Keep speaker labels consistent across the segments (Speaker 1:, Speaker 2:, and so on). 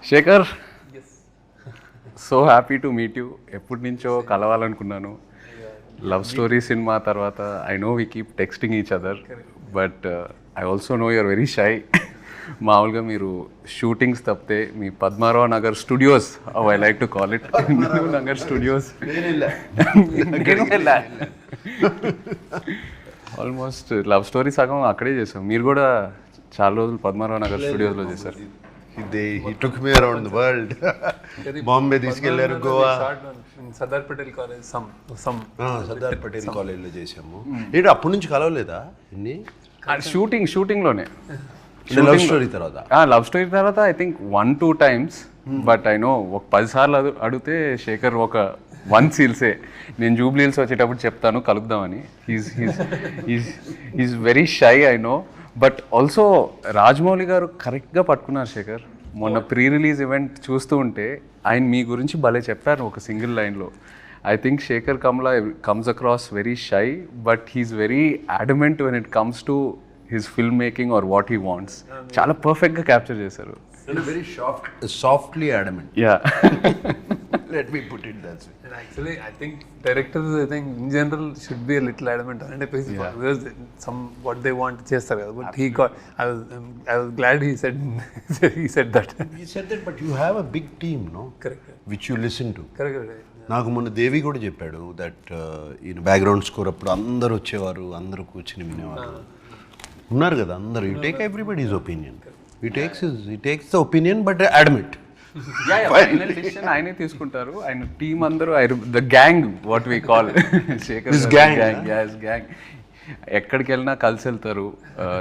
Speaker 1: Shekhar, so happy to meet you. ఎప్పటి నుంచో కలవాలనుకున్నాను. లవ్ స్టోరీ సినిమా తర్వాత I know we keep texting each other, but I also know you're very shy. మామూలుగా మీరు shootings తప్పితే మీ Padmarao Nagar studios, I like to call it Nagar studios, almost love story సగం అక్కడే చేసాం. మీరు కూడా చాలా రోజులు పద్మారావు నగర్ స్టూడియోస్లో చేశారు.
Speaker 2: He took me around the world. Bombay తీసుకెళ్లారు, గోవా,
Speaker 3: సర్దార్ పటేల్ కాలేజ్
Speaker 2: సర్దార్ పటేల్ కాలేజ్లో చేసాము. ఏంటి అప్పటి నుంచి కలవలేదా? ఇన్ని
Speaker 1: షూటింగ్లోనే.
Speaker 2: లవ్ స్టోరీ
Speaker 1: తర్వాత I think 1-2 times, but I know ఒక 10 సార్లు అడిగితే శేఖర్ ఒక 1 సీల్సే. నేను జూబ్లీ హిల్స్ వచ్చేటప్పుడు చెప్తాను కలుద్దామని. Is very shy, I know. But also Rajamouli garu కరెక్ట్గా పట్టుకున్నారు శేఖర్. మొన్న ప్రీ రిలీజ్ ఈవెంట్ చూస్తూ ఉంటే ఆయన మీ గురించి భలే చెప్పారు ఒక సింగిల్ లైన్లో. I think Sekhar Kammula comes across very shy, but he's very adamant when it comes to his film making or what he wants. చాలా పర్ఫెక్ట్గా క్యాప్చర్ చేశారు.
Speaker 2: Very softly adamant.
Speaker 1: Yeah,
Speaker 2: let me put it that way.
Speaker 3: And actually I think directors, I think in general should be a little adamant on it, because some what they want chestaru kada, but he got, I was glad he said he said that.
Speaker 2: But you have a big team, no?
Speaker 3: Correct.
Speaker 2: Which you listen to.
Speaker 3: Correct.
Speaker 2: నాకు మొన్న దేవి కూడా చెప్పాడు that ఈయన background score అప్పుడు అందరు వచ్చేవారు, అందరూ కూర్చుని వినేవారు. ఉన్నారు కదా అందరు. You take everybody's opinion. he takes the opinion but adamant.
Speaker 1: Final decision ఆయనే తీసుకుంటారు. ఆయన టీమ్ అందరూ, the gang what we call Sekhar gang. ఎక్కడికి వెళ్ళినా కలిసి వెళ్తారు.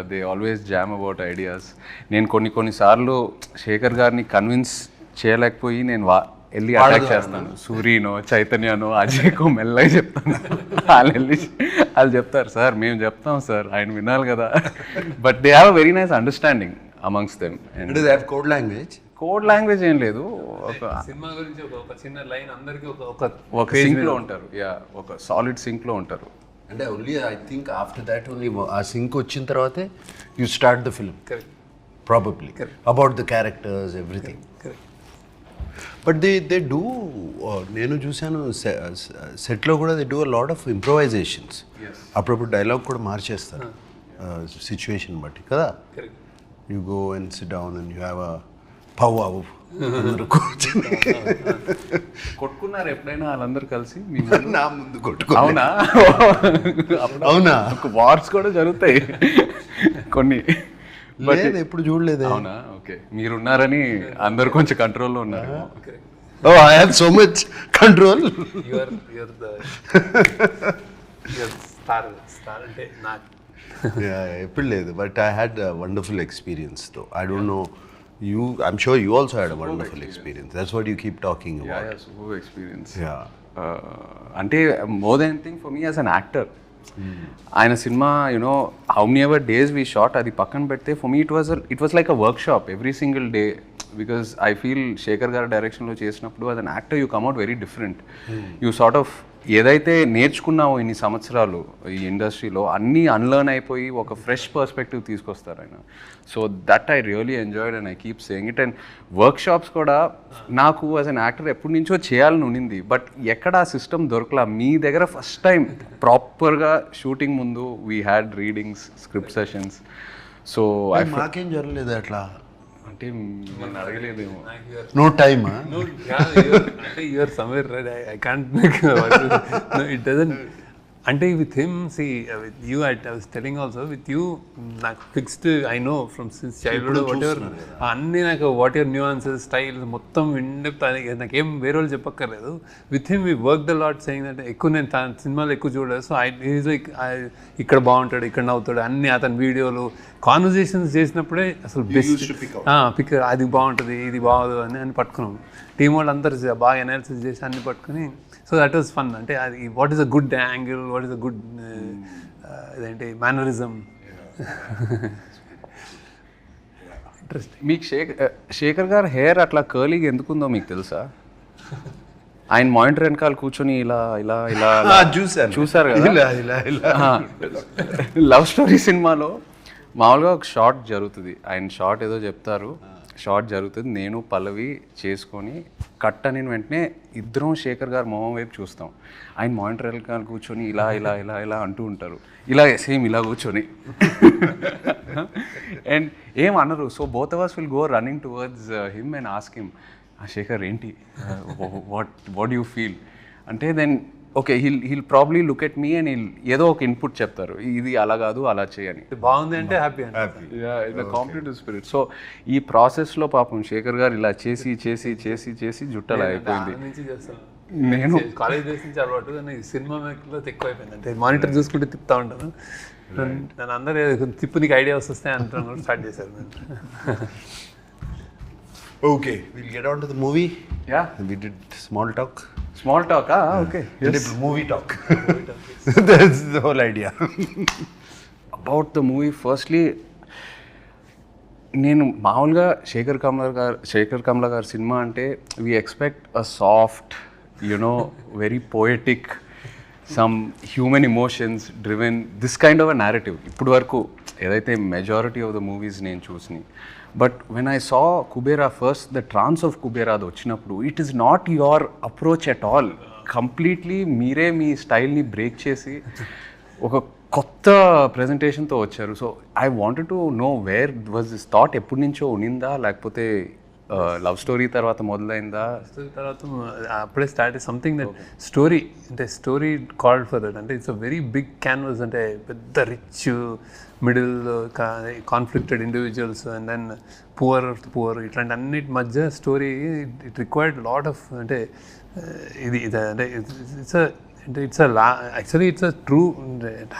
Speaker 1: They always jam about ideas. నేను కొన్నిసార్లు శేఖర్ గారిని కన్విన్స్ చేయలేకపోయి నేను వెళ్ళి అటాక్ చేస్తాను. సూరీనో, చైతన్యనో, అజయ్కో మెల్లగా చెప్తాను. వాళ్ళు చెప్తారు, సార్ మేము చెప్తాం సార్, ఆయన వినాలి కదా. But they have very nice understanding amongst them.
Speaker 2: And they have
Speaker 1: code language ఏం లేదు.
Speaker 3: సినిమా గురించి ఒక చిన్న లైన్ అందరికి
Speaker 1: ఒక సింక్ లో ఉంటారు. యా, ఒక సాలిడ్ సింక్ లో ఉంటారు.
Speaker 2: అంటే only I think after that only ఆ సింక్ వచ్చిన తర్వాతే you start the film probably about the characters everything. But they do, నేను చూశాను సెట్లో కూడా they do a lot of improvisations. అప్పుడప్పుడు డైలాగ్ కూడా మార్చేస్తారు సిచ్యువేషన్ బట్టి కదా. You go and sit down and you have a పవ్వావు.
Speaker 1: కొట్టుకున్నారు ఎప్పుడైనా వాళ్ళందరూ కలిసి?
Speaker 2: నా ముందు కొట్టుకో.
Speaker 1: అవునా?
Speaker 2: అవునా?
Speaker 1: వార్స్ కూడా జరుగుతాయి కొన్ని.
Speaker 2: బట్ ఎప్పుడు చూడలేదు.
Speaker 1: అవునా? ఓకే, మీరున్నారని అందరు కొంచెం కంట్రోల్లో ఉన్నారు.
Speaker 2: Oh, I have so much control.
Speaker 3: You're the star అంటే నాకు.
Speaker 2: ఎప్పుడు లేదు. But I had a wonderful experience తో. I don't know, I'm sure you also had a wonderful experience. That's what you keep talking about.
Speaker 1: Yeah, super experience.
Speaker 2: Yeah.
Speaker 1: Ante more than anything for me as an actor, ఆయన cinema, you know how many ever days we shot, అది పక్కన పెడితే for me it was like a workshop every single day. Because I feel Sekhar garu డైరెక్షన్లో చేసినప్పుడు as an actor you come out very different. You sort of ఏదైతే నేర్చుకున్నావో ఇన్ని సంవత్సరాలు ఈ ఇండస్ట్రీలో అన్నీ అన్లర్న్ అయిపోయి ఒక ఫ్రెష్ పర్స్పెక్టివ్ తీసుకొస్తారు ఆయన. So that I really enjoyed and I keep saying it. And work shops కూడా నాకు యాజ్ అన్ యాక్టర్ ఎప్పటి నుంచో చేయాలని ఉండింది, బట్ ఎక్కడ ఆ సిస్టమ్ దొరకలా. మీ దగ్గర ఫస్ట్ టైం ప్రాపర్గా షూటింగ్ ముందు we had readings, script sessions. So
Speaker 2: మాకేం జరగలేదు అట్లా.
Speaker 1: అంటే మిమ్మల్ని అడగలేదేమో.
Speaker 2: No time.
Speaker 3: అంటే you're somewhere right. I can't make it doesn't. అంటే with him, see with you I was telling also, with you నాకు fixed, I know from since childhood whatever అన్నీ నాకు వాట్ ఎవర్ న్యూఆన్సెస్, స్టైల్స్ మొత్తం in depth నాకేం వేరే వాళ్ళు చెప్పక్కర్లేదు. With him we work the lot saying that. ఎక్కువ నేను సినిమాలు ఎక్కువ చూడలేదు. సో ఈజ్ లైక్ ఇక్కడ బాగుంటాడు, ఇక్కడ నవ్వుతాడు, అన్ని అతని వీడియోలు కాన్వర్జేషన్స్ చేసినప్పుడే అసలు బెస్ట్ పిక్, అది బాగుంటుంది, ఇది బాగోదు అని పట్టుకున్నాం. టీం వాళ్ళు అందరూ బాగా అనాలిసిస్ చేసి అన్ని పట్టుకుని. So that was fun. అంటే అది what is a good angle, what is a good ఇదేంటి మేనరిజం. ఇంట్రెస్టింగ్.
Speaker 1: మీకు శేఖర్ గారు హెయిర్ అట్లా కర్లీగా ఎందుకుందో మీకు తెలుసా? ఆయన మానిటర్ వెనకాల కూర్చొని ఇలా ఇలా ఇలా చూసారు కదా. లవ్ స్టోరీ సినిమాలో మామూలుగా ఒక షార్ట్ జరుగుతుంది. ఆయన షార్ట్ ఏదో చెప్తారు, షార్ట్ జరుగుతుంది, నేను పల్లవి చేసుకొని కట్ అని వెంటనే ఇద్దరం శేఖర్ గారు మొహం వైపు చూస్తాం. ఆయన మానిటర్ వెనకాల కూర్చొని ఇలా ఇలా ఇలా ఇలా అంటూ ఉంటారు, ఇలా సేమ్ ఇలా కూర్చొని అండ్ ఏం అనరు. So both of us will go running towards him and ask him, Sekhar ఏంటి, వాట్ యూ ఫీల్ అంటే, then okay he'll probably look at me and ఏదో ఒక ఇన్పుట్ చెప్తారు, ఇది అలా కాదు అలా చేయని.
Speaker 3: బాగుంది అంటే హ్యాపీ
Speaker 1: ఇట్లా కాంపిటేటివ్ స్పిరిట్. సో ఈ ప్రాసెస్లో పాపం శేఖర్ గారు ఇలా చేసి చేసి చేసి చేసి జుట్టలా అయిపోయింది. నేను
Speaker 3: కాలేజ్ డేస్ నుంచి అలవాటు, కానీ సినిమా మేకర్లో ఎక్కువ అయిపోయింది. అంటే మానిటర్ చూసుకుంటే తిప్పుతా ఉంటాను, నన్ను అందరూ తిప్పు నీకు ఐడియా వస్తాయి అంటున్నాను, స్టార్ట్ చేశారు.
Speaker 2: Okay, we'll get on to the movie.
Speaker 1: Yeah.
Speaker 2: We did small talk.
Speaker 1: Small talk, okay.
Speaker 2: Yes. Movie talk. That's the whole idea.
Speaker 1: About the movie, firstly, నేను మామూలుగా శేఖర్ కమ్ల గారి సినిమా అంటే we expect a soft, you know very poetic, some human emotions driven, this kind of a narrative ఇప్పుడు వరకు ఏదైతే majority of the movies నేను చూసినాయి. But when I saw Kubera first, the trance of Kubera అది వచ్చినప్పుడు, it is not your approach at all. Completely మీరే మీ స్టైల్ని బ్రేక్ చేసి ఒక కొత్త ప్రజెంటేషన్తో వచ్చారు. So I wanted to know where was this thought, ఎప్పటి నుంచో ఉనిందా లేకపోతే లవ్ స్టోరీ తర్వాత మొదలైందా?
Speaker 3: తర్వాత అప్పుడే స్టార్ట్ సంథింగ్ దట్ స్టోరీ, అంటే స్టోరీ కాల్డ్ ఫర్ దట్. అంటే it's a very big canvas, అంటే పెద్ద rich middle conflicted individuals and then poor ఇట్లాంటి అన్నిటి మధ్య story. It required lot of, అంటే ఇది అంటే it's actually it's a true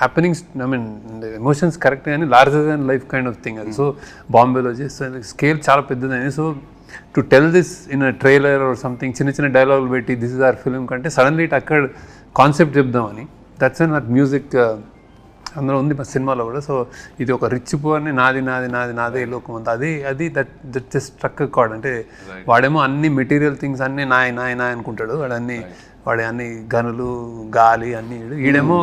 Speaker 3: happenings, I mean emotions correct కానీ larger than life kind of thing అది. సో బాంబేలో చేస్తే స్కేల్ చాలా పెద్దదని. So to tell this in a trailer or something, చిన్న చిన్న డైలాగులు పెట్టి దిస్ ఇస్ అవర్ ఫిల్మ్ కంటే సడన్లీ ఇట్ అక్కడ కాన్సెప్ట్ చెప్దామని, దట్స్ అండ్ నాకు మ్యూజిక్ అందులో ఉంది మా సినిమాలో కూడా. సో ఇది ఒక రిచ్ పువర్ని నాది నాది నాది నాదే లోకం అంతా, అది దట్ జస్ట్ స్ట్రక్ కార్డ్. అంటే వాడేమో అన్ని మెటీరియల్ థింగ్స్ అన్నీ నాయ నాయ నాయ అనుకుంటాడు, వాడి అన్ని గనులు గాలి అన్నీ, ఈడేమో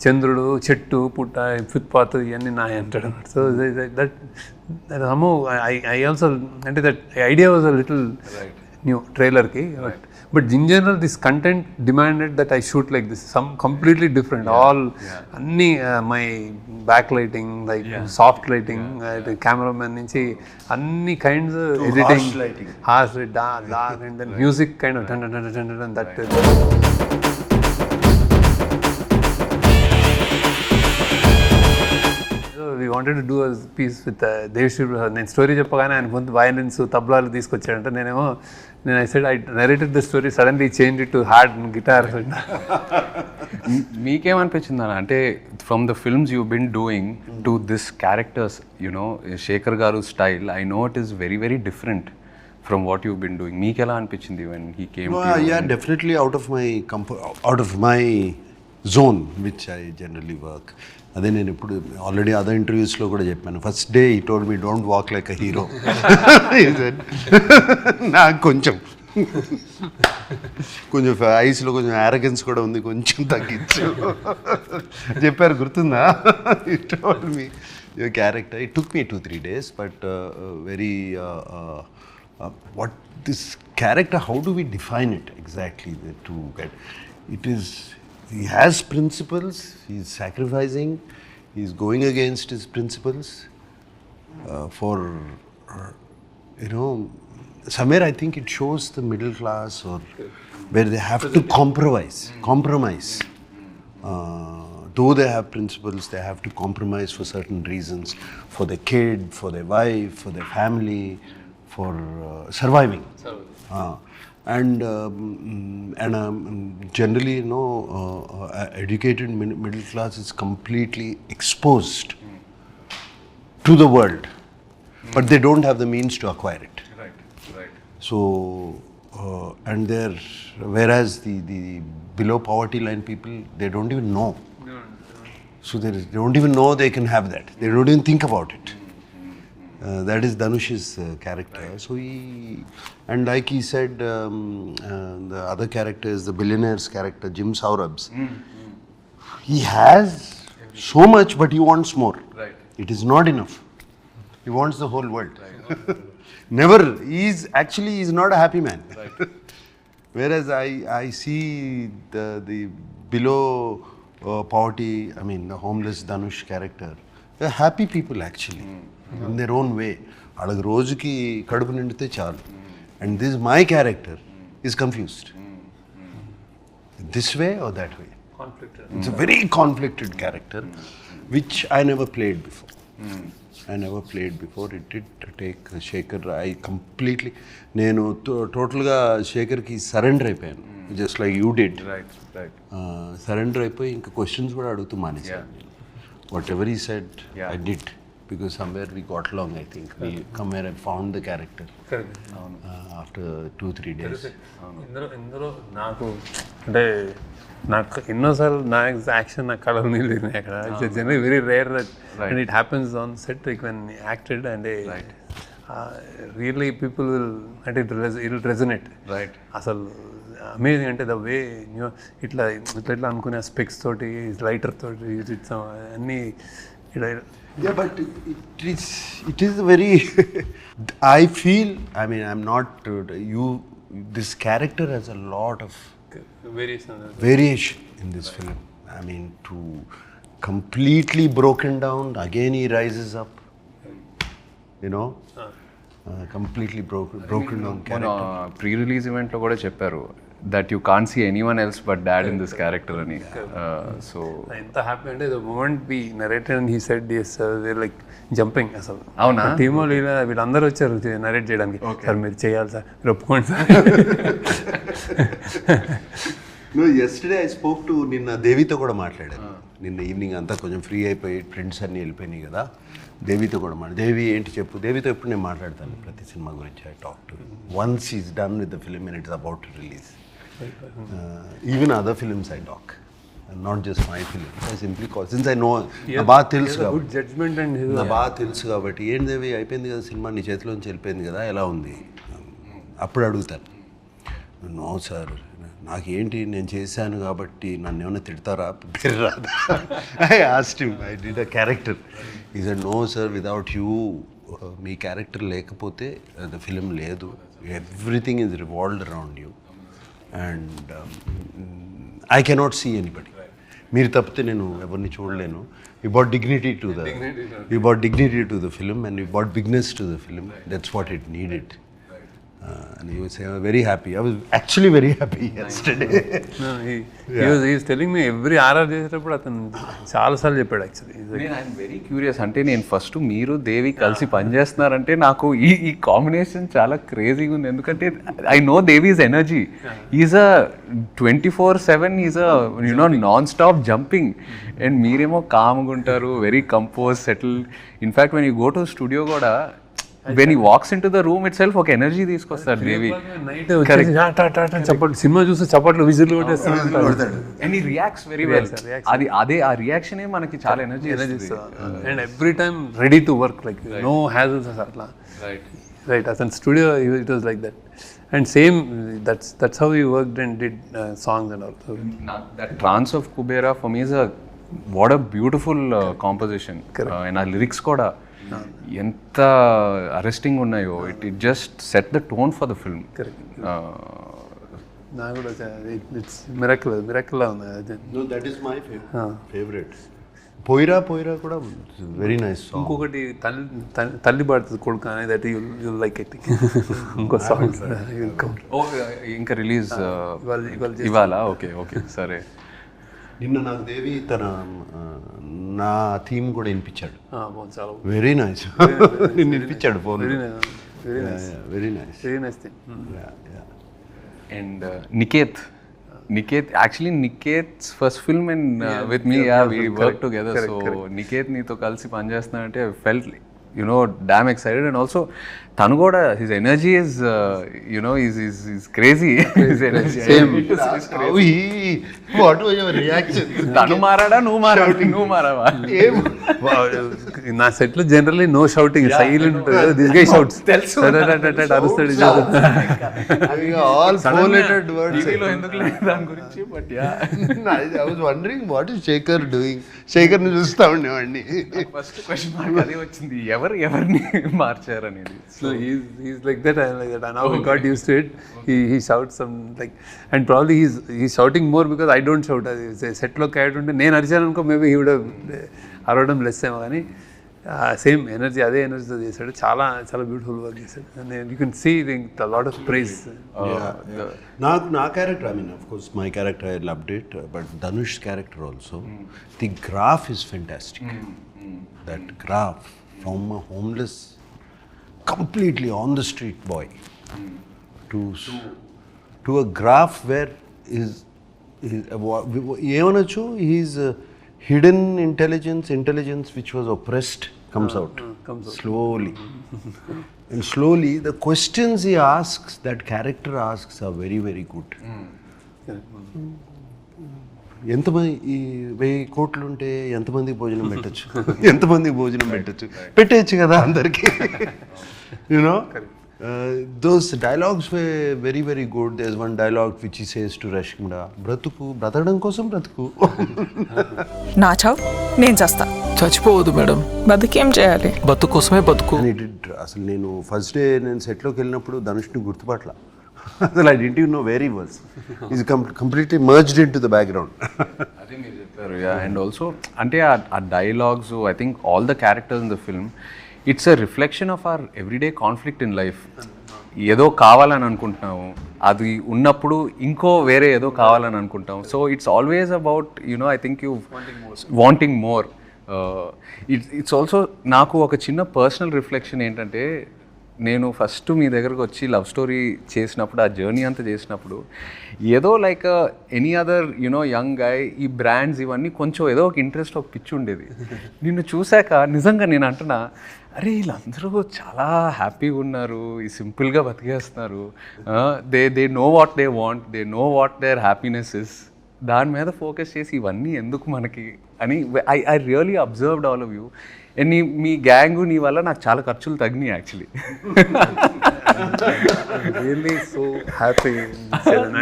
Speaker 3: చంద్రుడు చెట్టు పుట్ట ఫుట్పాత్ ఇవన్నీ నాయ అంటాడు. సో దట్ హమో ఐ ఆల్సో, అంటే that idea was a little new ట్రైలర్కి. But in general, this content demanded that I shoot like this, some completely different. All, my backlighting, like soft lighting, the cameraman nunchi, anni kinds of editing, harsh lighting, dark, and then music kind of dun dun dun dun, that. We wanted to do a piece with Devshri. నేను story చెప్పగానే ఆయన ముందు violins తబ్లాలు తీసుకొచ్చాడంటే I said I narrated the story, suddenly changed it to hard guitar.
Speaker 1: మీకేమనిపించింది అన్న, అంటే from the films you been doing to this characters, you know Sekhar garu style, I know it is very very different from what you been doing. మీకు ఎలా అనిపించింది when he came to you?
Speaker 2: Yeah, definitely out of my zone which I generally work. అదే నేను ఇప్పుడు already other ఇంటర్వ్యూస్లో కూడా చెప్పాను. First day ఈ told me don't walk like a hero. నాకు కొంచెం ఐస్లో కొంచెం యారగెన్స్ కూడా ఉంది, కొంచెం తగ్గించు చెప్పారు, గుర్తుందా? He told me your character. It took me 2-3 days, but very what this character, how do we define it exactly to get it is. He has principles, he's sacrificing, he's going against his principles for, somewhere I think it shows the middle class or where they have to compromise. Though they have principles, they have to compromise for certain reasons, for their kid, for their wife, for their family, for surviving. And generally, educated middle class is completely exposed to the world, but they don't have the means to acquire it. Right. So, and whereas the below poverty line people, they don't even know. So they don't even know they can have that. They don't even think about it. That is Dhanush's character. Right. So and like he said, the other character is the billionaire's character, Jim Saurabh's. He has so much, but he wants more. Right. It is not enough. He wants the whole world. Right. Never. He's not a happy man.
Speaker 1: Right.
Speaker 2: Whereas I see the below poverty, I mean the homeless Dhanush character, they're happy people actually in their own way. వాళ్ళకి రోజుకి కడుపు నిండితే చాలు. And this my character is confused. This way or that way.
Speaker 3: Conflicted.
Speaker 2: It's a very conflicted character, which I never played before. It did take Sekhar. I completely, నేను టోటల్గా శేఖర్కి surrender అయిపోయాను, just like you did.
Speaker 1: Right.
Speaker 2: Surrender అయిపోయి ఇంకా questions కూడా అడుగుతూ మానేసాను. What ever ఈ said I did, because somewhere we got along. I think we somewhere I found the character after 2-3 days.
Speaker 3: ఇందులో నాకు అంటే నాకు ఎన్నోసార్లు నా యాక్షన్ నా కళలు నీళ్ళు అక్కడ general very rare and it happens on set like when acted and really people will అంటే ఇట్ రెజనేట్.
Speaker 1: రైట్.
Speaker 3: అసలు అమేజింగ్ అంటే ద వే ఇట్లా అనుకునే స్పెక్స్ తోటి లైటర్ తోటి అన్నీ
Speaker 2: Yeah, but it is very. I feel. I mean, I'm not. This character has a lot of variation in this film. I mean, to completely broken down. Again, he rises up. You know, completely broken down character.
Speaker 1: Pre-release event lo kuda chepparu that you can't see anyone else but dad in this character ani. So
Speaker 3: enta happy ante the moment we narrated and he said yes, they like jumping asalu.
Speaker 1: Avuna
Speaker 3: team lo వీళ్ళందరూ వచ్చారు narrate చేయడానికి. Sir మీరు చేయాలి sir, మీరు ఒప్పుకోండి sir.
Speaker 2: No, yesterday I spoke to నిన్న దేవితో కూడా మాట్లాడాను. నిన్న ఈవినింగ్ అంతా కొంచెం ఫ్రీ అయిపోయి ఫ్రెండ్స్ అన్నీ వెళ్ళిపోయినాయి కదా, దేవితో కూడా దేవి ఏంటి చెప్పు. దేవితో ఎప్పుడు నేను మాట్లాడతాను ప్రతి సినిమా గురించి. I talk to once is done with the film and it's about to release. Even other films I talk, not just my film. I simply call since I know నా బాగా తెలుసు కాబట్టి ఏంటి దేవి అయిపోయింది కదా సినిమా, నీ చేతిలోంచి వెళ్ళిపోయింది కదా, ఎలా ఉంది అప్పుడు అడుగుతాను. నో సార్, నాకేంటి నేను చేశాను కాబట్టి నన్ను ఏమైనా తిడతారా, పేరు రాదా. I asked him, I did a character. He said no sir, without you, మీ క్యారెక్టర్ లేకపోతే ద ఫిలిం లేదు. Everything is revolved around you and I cannot see anybody. మీరు తప్పితే నేను ఎవరిని చూడలేను. You brought dignity to the film and you brought bigness to the film. That's what it needed. And he was very happy. I was actually very happy yesterday.
Speaker 3: No, he was telling me every RR చేసేటప్పుడు అతను చాలాసార్లు చెప్పాడు actually.
Speaker 1: I'm very curious. అంటే నేను first మీరు దేవి కలిసి పనిచేస్తున్నారంటే నాకు ఈ కాంబినేషన్ చాలా క్రేజీగా ఉంది. ఎందుకంటే I know Devi's energy. Is a 24/7 is a non stop jumping and మీరేమో కామ్గా ఉంటారు, very compose, settle. In fact when you go to studio కూడా when he walks into the room itself ఒక ఎనర్జీ తీసుకొస్తాడు దేవి.
Speaker 3: సినిమా చూస్తే చప్పట్లు whistle కొట్టేస్తాడు
Speaker 1: and he reacts very well. అదే ఆ రియాక్షనే మనకి చాలా energy
Speaker 3: and every time ready to work like no hassles అట్లా. రైట్ అతని studio it was like that and same that's how he worked and did songs and all.
Speaker 1: that trance of Kubera for me is what a beautiful composition. And ఆ lyrics కూడా ఎంత arresting ఉన్నాయో. It just set the tone for the film.
Speaker 3: నాకు కూడా it's miracle ఉంది.
Speaker 2: No, that is my favorite. పోయిరా కూడా very nice song.
Speaker 3: ఇంకొకటి తల్లి పాడుతుంది కొడుకు అనేది, దట్ యు లైక్ ఇట్. ఇంకో సాంగ్
Speaker 1: ఇంకా రిలీజ్ ఇవాళ. ఓకే సరే.
Speaker 2: నిన్న నాకు దేవి నా థీమ్ కూడా వినిపించాడు.
Speaker 3: చాలా
Speaker 2: వెరీ నైస్. నిన్ను వినిపించాడు phone. Very nice.
Speaker 1: And Niketh actually Niketh's first film and with me we worked together. So Niketh నీతో కలిసి పనిచేస్తున్నానంటే I felt damn excited. And also tanu kuda his energy is is crazy. His energy
Speaker 3: same.
Speaker 2: What was your reaction?
Speaker 1: tanu marada nu marava
Speaker 3: నా set లో generally no shouting, silent ఉంటుంది కదా. This guy shouts, అరుస్తాడు.
Speaker 2: all four-lettered words.
Speaker 1: టీవీలో ఎందుకు లేదు దాని గురించి, but yeah
Speaker 2: I was wondering what is Sekhar doing. Sekhar ని చూస్తా ఉండేవాడిని.
Speaker 1: ఫస్ట్ క్వశ్చన్ మార్క్ అదే వచ్చింది, ఎవరిని మార్చారు అనేది.
Speaker 3: So he's like that, I'm like that. And now we got used to it. He shouts some like, and probably he's shouting more because I don't shout. Set లో character ఉంటే నేను అరిచాను అనుకో, మేబీ he would have అరవడం less ఏమో, కానీ same energy, అదే ఎనర్జీతో చేశాడు. చాలా చాలా బ్యూటిఫుల్ వర్క్ చేశాడు. And you can see lot of prize.
Speaker 2: నాకు నా character, I mean of course my character I loved it, but Dhanush's character also, the graph is fantastic. That graph from a homeless, completely on the street boy to a graph where ఏమనొచ్చు, his hidden intelligence which was oppressed comes out slowly. And slowly the questions he asks, that character asks, are very very good. ఎంతమంది ఈ 1000 కోట్లు ఉంటే ఎంతమందికి భోజనం పెట్టచ్చు, ఎంతమందికి భోజనం పెట్టచ్చు కదా అందరికీ. You know those dialogues were very very good. There's one dialogue which he says to Rashmida, బ్రతకడం కోసం బ్రతుకు.
Speaker 4: నా చావు నేను చేస్తా.
Speaker 5: చచ్చిపోవద్దు మేడం,
Speaker 4: బతుకేం చేయాలి,
Speaker 5: బతుకు కోసమే బతుకు.
Speaker 2: అసలు నేను ఫస్ట్ డే నేను సెట్లోకి వెళ్ళినప్పుడు ధనుష్ని గుర్తుపట్ల. అసలు I didn't even know where he was. He's completely merged into the background.
Speaker 1: అదే మీరు చెప్పారు. అండ్ ఆల్సో అంటే ఆ dialogues, I think all the characters in the film, it's a reflection of our everyday conflict in life. ఏదో కావాలని అనుకుంటున్నాము, అది ఉన్నప్పుడు ఇంకో వేరే ఏదో కావాలని అనుకుంటాం. So it's always about I think you wanting more. It's also నాకు ఒక చిన్న పర్సనల్ రిఫ్లెక్షన్ ఏంటంటే, నేను ఫస్ట్ మీ దగ్గరకు వచ్చి లవ్ స్టోరీ చేసినప్పుడు, ఆ జర్నీ అంతా చేసినప్పుడు, ఏదో like any other young guy, ఈ బ్రాండ్స్ ఇవన్నీ కొంచెం ఏదో ఒక ఇంట్రెస్ట్, ఒక పిచ్చి ఉండేది. నిన్ను చూశాక నిజంగా నేను అంటున్నా, అరే వీళ్ళందరూ చాలా హ్యాపీగా ఉన్నారు, ఈ సింపుల్గా బతికేస్తున్నారు, they know what they want, they know what their happiness is. దాని మీద ఫోకస్ చేసి ఇవన్నీ ఎందుకు మనకి అని I really observed all of you. And మీ గ్యాంగు నీ వల్ల నాకు చాలా ఖర్చులు తగ్గినాయి యాక్చువల్లీ.
Speaker 3: Really so happy.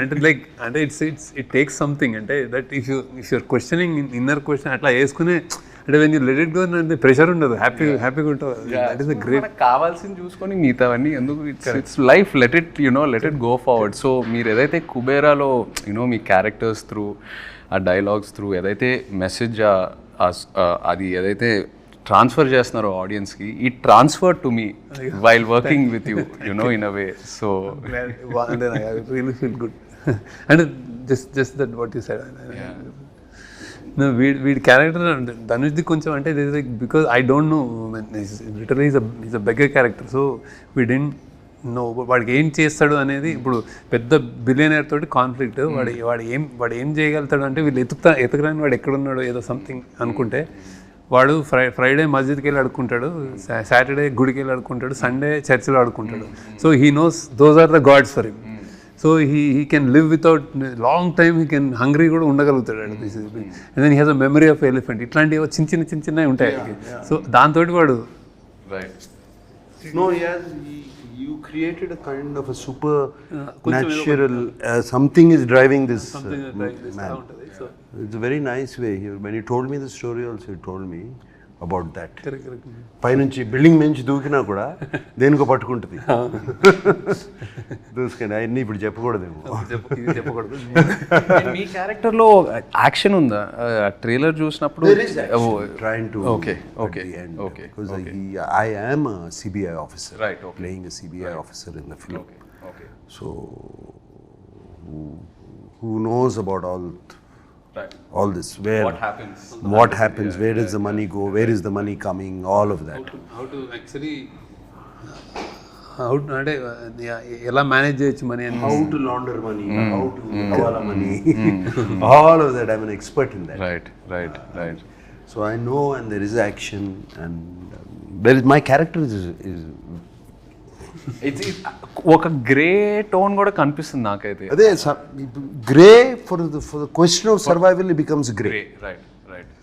Speaker 3: అంటే లైక్ అంటే ఇట్ టేక్స్ సంథింగ్, అంటే that if you're questioning inner question అట్లా వేసుకునే, అంటే when you let it go అంటే ప్రెషర్ ఉండదు, హ్యాపీగా ఉంటుంది. That is great.
Speaker 1: కావాల్సింది చూసుకొని మిగతావన్నీ ఎందుకు, it's life, let it go forward. So మీరు ఏదైతే కుబేరాలో మీ క్యారెక్టర్స్ త్రూ, ఆ డైలాగ్స్ త్రూ ఏదైతే మెసేజ్ అది ఏదైతే ట్రాన్స్ఫర్ చేస్తున్నారో ఆడియన్స్కి, ఈ transfer to me while working with in a way. So
Speaker 3: really feel good. అంటే just that what you said. వీడి క్యారెక్టర్ ధనుష్ది కొంచెం అంటే because I don't know, literally is a beggar character. So we don't know వాడికి ఏం చేస్తాడు అనేది. ఇప్పుడు పెద్ద బిలియనర్ తోటి కాన్ఫ్లిక్ట్, వాడు ఏం చేయగలుగుతాడు అంటే, వీళ్ళు ఎతకరాని వాడు ఎక్కడున్నాడో ఏదో సంథింగ్ అనుకుంటే, వాడు ఫ్రైడే మస్జిద్కి వెళ్ళి అడుక్కుంటాడు, సాటర్డే గుడికి వెళ్ళి అడుక్కుంటాడు, సండే చర్చిలో అడుక్కుంటాడు. So he knows those are the gods for him. So he can live without long time, he can hungry కూడా ఉండగలుగుతాడు. And then he has a memory of elephant. ఇట్లాంటివి చిన్నవి ఉంటాయి. సో దాంతో వాడు
Speaker 2: you created a kind of a supernatural something is driving this man. It's a very nice way. When he told me the story also, he told me about that.
Speaker 3: Correct.
Speaker 2: పైనుంచి building నుంచి దూకినా కూడా దేనికో పట్టుకుంటుంది. దూసుకండి అవన్నీ ఇప్పుడు చెప్పకూడదేమో.
Speaker 1: మీ క్యారెక్టర్లో action ఉందా? Trailer చూసినప్పుడు
Speaker 2: trying to
Speaker 1: okay
Speaker 2: because I am a CBI officer,
Speaker 1: right,
Speaker 2: playing a CBI officer in the film.
Speaker 1: Okay.
Speaker 2: So who knows about all this, where what happens, where does the money go, where is the money coming, all of that.
Speaker 3: How to actually అంటే ఎలా manage చేయొచ్చు money,
Speaker 2: how to launder money, how to hawala money, all of that. I'm an expert in that.
Speaker 1: Right.
Speaker 2: So I know, and there is action, and there is my character is
Speaker 1: ఒక grey tone కూడా కనిపిస్తుంది నాకైతే.
Speaker 2: అదే grey for the question of survival it becomes grey.
Speaker 1: Right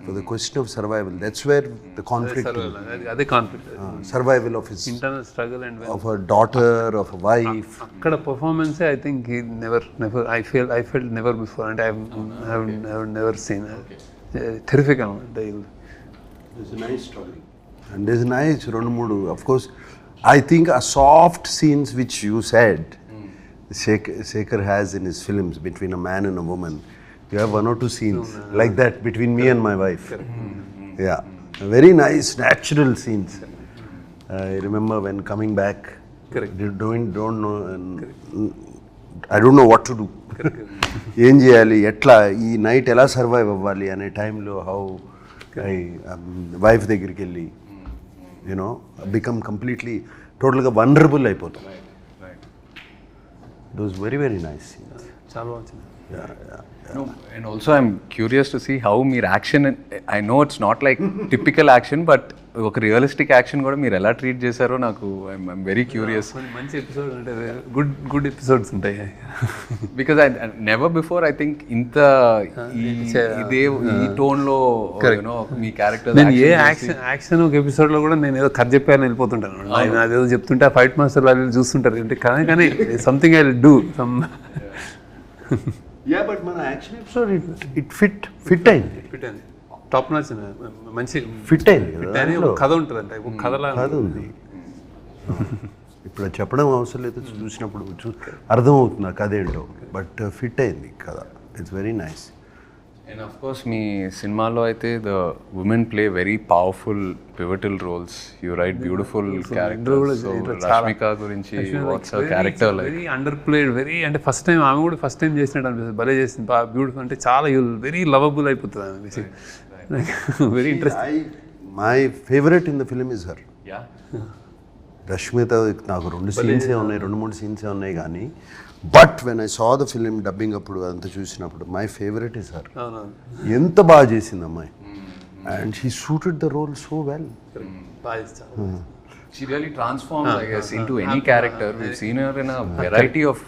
Speaker 2: for the question of survival. That's where the conflict,
Speaker 3: అదే conflict,
Speaker 2: survival of his,
Speaker 3: internal struggle and
Speaker 2: of a daughter, of a wife.
Speaker 3: అక్కడ performance I think he never I felt never before అంటే I never seen terrific అనమాట.
Speaker 2: There's a nice struggle. And there's a nice Ronumudu. Of course, I think a soft scenes which you said, Sekhar has in his films between a man and a woman. You have 1 or 2 scenes like that between me and my wife. Yeah, very nice, natural scenes. I remember when coming back, don't know, I don't know what to do. ఏం చేయాలి, ఎట్లా ఈ night ఎలా survive అవ్వాలి అనే టైంలో how I wife దగ్గరికి వెళ్ళి యూనో బికమ్ కంప్లీట్లీ టోటల్గా వనరబుల్ అయిపోతాం. It was very very nice scenes.
Speaker 3: చాలా బాగుంది.
Speaker 1: No, and also I'm curious to see how మీరు action, I know it's not like typical action, but ఒక రియలిస్టిక్ యాక్షన్ కూడా మీరు ఎలా ట్రీట్ చేశారో నాకు ఐఎమ్ వెరీ క్యూరియస్.
Speaker 3: మంచి ఎపిసోడ్ అంటే గుడ్ ఎపిసోడ్స్ ఉంటాయి.
Speaker 1: Because I never before I think ఇంత ఇదే ఈ టోన్లో మీ క్యారెక్టర్.
Speaker 3: నేను ఏ యాక్షన్ ఒక ఎపిసోడ్లో కూడా నేను ఏదో కథ చెప్పాను వెళ్ళిపోతుంటాను. ఆయన అదేదో చెప్తుంటే ఆ ఫైట్ మాస్టర్ వాళ్ళు చూస్తుంటారు అంటే కానీ something I will do some.
Speaker 2: Yeah but మన యాక్షన్ ఎపిసోడ్ ఇట్ ఫిట్ అయింది.
Speaker 3: టాప్ నాచ్ మంచి
Speaker 2: ఫిట్ అయింది కదా.
Speaker 3: కథ ఉంటుంది అంటే కథలా
Speaker 2: కథ ఉంది. ఇప్పుడు చెప్పడం అవసరం లేదు, చూసినప్పుడు అర్థమవుతుంది ఆ కథ ఏంటో. బట్ ఫిట్ అయింది కథ. It's very nice.
Speaker 1: And of course మీ సినిమాలో అయితే the women play very powerful pivotal roles. You write beautiful characters. So Rashmika గురించి what's her character like?
Speaker 3: Very underplayed, very అంటే ఫస్ట్ టైం ఆమె కూడా ఫస్ట్ టైం చేసినట్టు అనిపిస్తుంది. భలే చేసింది, బాగా బ్యూటిఫుల్. అంటే చాలా వెరీ లవబుల్ అయిపోతుంది ఆమె. Very interesting.
Speaker 2: My favourite in the film is her. Rashmita నాకు 2 సీన్సే ఉన్నాయి, 2-3 సీన్సే ఉన్నాయి కానీ but when I saw the film dubbing అప్పుడు అంతా చూసినప్పుడు మై ఫేవరెట్ ఇస్ హర్. ఎంత బాగా చేసింది అమ్మాయి. And she suited the role so well.
Speaker 1: She really transforms, I guess, into any character. We've seen her in a variety of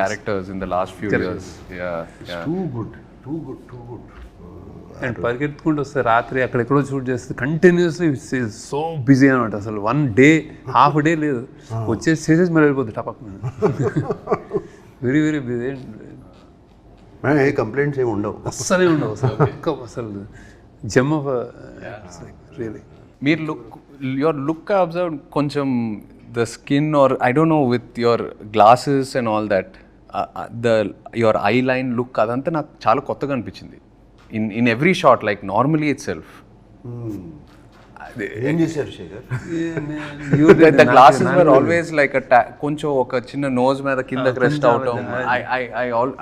Speaker 1: characters in the last few years. Yeah.
Speaker 2: Too good.
Speaker 3: And పరిగెత్తుకుంటూ వస్తే రాత్రి అక్కడెక్కడో shoot చేస్తే continuously so busy అనమాట. అసలు 1 day, half a day లేదు, వచ్చేసి చేసేసి మరి వెళ్ళిపోతుంది టపక్. Very very busy.
Speaker 2: ఏ కంప్లైంట్స్ ఏమి ఉండవు,
Speaker 3: అస్సలే ఉండవు అసలు జమ్ ఆఫ్ రియలీ.
Speaker 1: మీరు యువర్ లుక్ అబ్జర్వ్ కొంచెం the skin or I don't know with your glasses and all that your eye line look అదంతా నాకు చాలా కొత్తగా అనిపించింది. In every shot, like normally itself.
Speaker 2: ఏం చేశారు Shekhar?
Speaker 1: The glasses were always like కొంచెం ఒక చిన్న నోజ్ మీద కిందకి రెస్ట్ అవటం.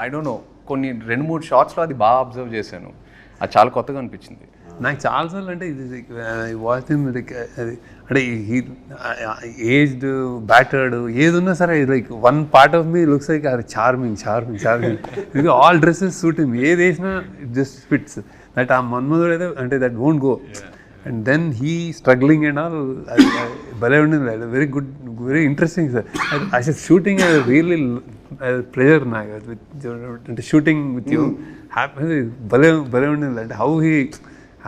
Speaker 1: I don't know, కొన్ని 2-3 షాట్స్లో అది బాగా అబ్జర్వ్ చేశాను. అది చాలా కొత్తగా అనిపించింది
Speaker 3: నాకు చాలాసార్లు. అంటే ఇది వాచ్ అంటే ఏజ్డ్ బ్యాటర్డ్ ఏది ఉన్నా సరే like 1 part of me looks like charming. ఇది ఆల్ డ్రెస్సెస్ సూట్ హిమ్. ఏది వేసినా ఇట్ జస్ట్ ఫిట్స్. దట్ ఆ మన్మధుడు అయితే అంటే that won't go. And then he struggling and all భలే ఉండింది. Very good, very interesting sir. అసలు షూటింగ్ రియల్లీ ప్లెజర్ నాకు అంటే షూటింగ్ విత్ యూ. హ్యాపీ భలే ఉండింది. అంటే how he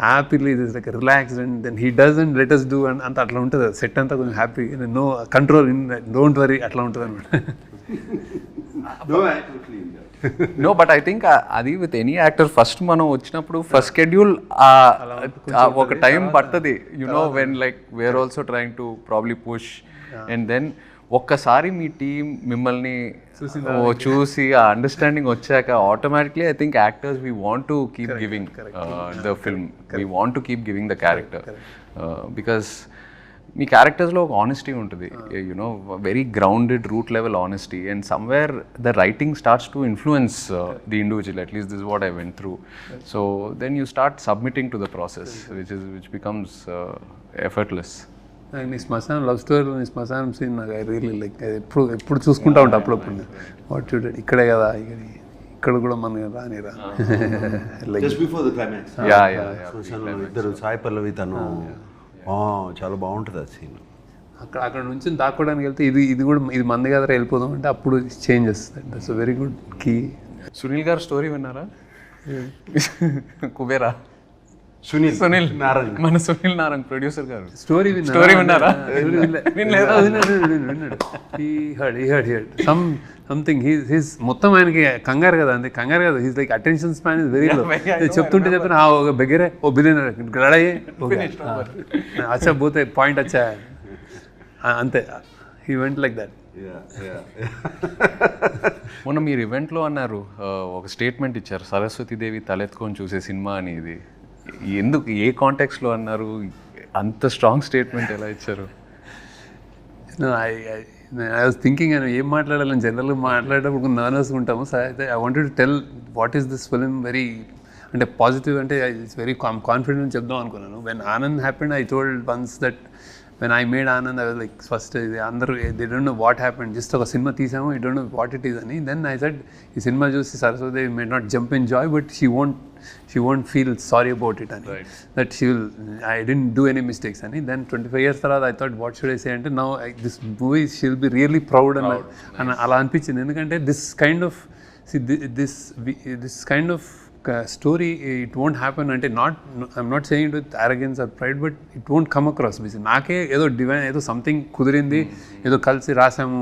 Speaker 3: happily this like relaxed and then he doesn't let us do అంత అట్లా ఉంటుంది. సెట్ అంతా కొంచెం happy, no control, don't worry అట్లా ఉంటుంది అనమాట.
Speaker 1: నో బట్ ఐ థింక్ అది విత్ ఎనీ యాక్టర్ ఫస్ట్ మనం వచ్చినప్పుడు ఫస్ట్ షెడ్యూల్ ఒక టైం పడుతుంది. You know when like we're also trying to probably push and then ఒక్కసారి మీ టీం మిమ్మల్ని చూసి ఆ అండర్స్టాండింగ్ వచ్చాక automatically I think actors we want to keep giving the film, we want to keep giving the character because మీ క్యారెక్టర్స్లో ఒక honesty ఉంటుంది, you know very grounded root level honesty. And somewhere the writing starts to influence the individual. At least this what I went through. So then you start submitting to the process which becomes effortless.
Speaker 3: నీ శ్మశానం love స్టోరీలో నీ శ్మశానం scene నాకు I really like. ఎప్పుడు చూసుకుంటా ఉంటా అప్పుడప్పుడు. వాట్ యూ డెడ్ ఇక్కడే కదా, ఇక్కడ కూడా మన రానిరా.
Speaker 2: జస్ట్ బిఫోర్ ద క్లైమాక్స్ ఇద్దరు సాయి పల్లవి తను చాలా బాగుంటుంది ఆ సీన్.
Speaker 3: అక్కడ నుంచి దాక్కోవడానికి వెళ్తే ఇది కూడా ఇది మంది కదా వెళ్ళిపోదాం అంటే అప్పుడు చేంజ్ చేస్తుంది. దట్స్ వెరీ గుడ్ కీ.
Speaker 1: సునీల్ గారు స్టోరీ విన్నారా? కుబేరా సునీల్ నారంగ్, మన సునీల్ నారంగ్ ప్రొడ్యూసర్ గారు.
Speaker 3: స్టోరీ
Speaker 1: విన్నారా?
Speaker 3: సంథింగ్ హీస్ మొత్తం ఆయనకి కంగారు కదా, అంతే కంగారు కదా. He's like attention span is very low. చెప్తుంటే చెప్పిన ఒక బెగ్గరే ఓ బిలియనర్ లడాయి అచ్చా పోతే పాయింట్ అచ్చా అంతే. He went like that.
Speaker 1: మొన్న మీరు ఈవెంట్లో అన్నారు, ఒక స్టేట్మెంట్ ఇచ్చారు, సరస్వతీదేవి తలెత్తుకొని చూసే సినిమా అని. ఇది ఎందుకు, ఏ కాంటెక్స్లో అన్నారు? అంత స్ట్రాంగ్ స్టేట్మెంట్ ఎలా ఇచ్చారు?
Speaker 3: ఐ వాజ్ థింకింగ్ అని ఏం మాట్లాడాలని జనరల్గా మాట్లాడేటప్పుడు నర్వస్గా ఉంటాము. సో అయితే I wanted to tell what is this film very అంటే పాజిటివ్, అంటే ఇట్స్ వెరీ కాన్ఫిడెంట్ చెప్దాం అనుకున్నాను. When Anand happened I told once that when I made Anand, I was like, first, they don't know what happened. Just a cinema teasamu, you don't know what it is. And then I said, this cinema juice Saraswati may not jump in joy, but she won't feel sorry about it. And right. That I didn't do any mistakes. And then 25 years later, I thought, what should I say? And now this movie, she'll be really proud. And ala anpichindi endukante this kind of, see, this kind of story, it won't happen. Ante I'm not saying it with arrogance or pride, but it won't come across. నాకే ఏదో divine, ఏదో something కుదిరింది, ఏదో కలిసి రాసాము,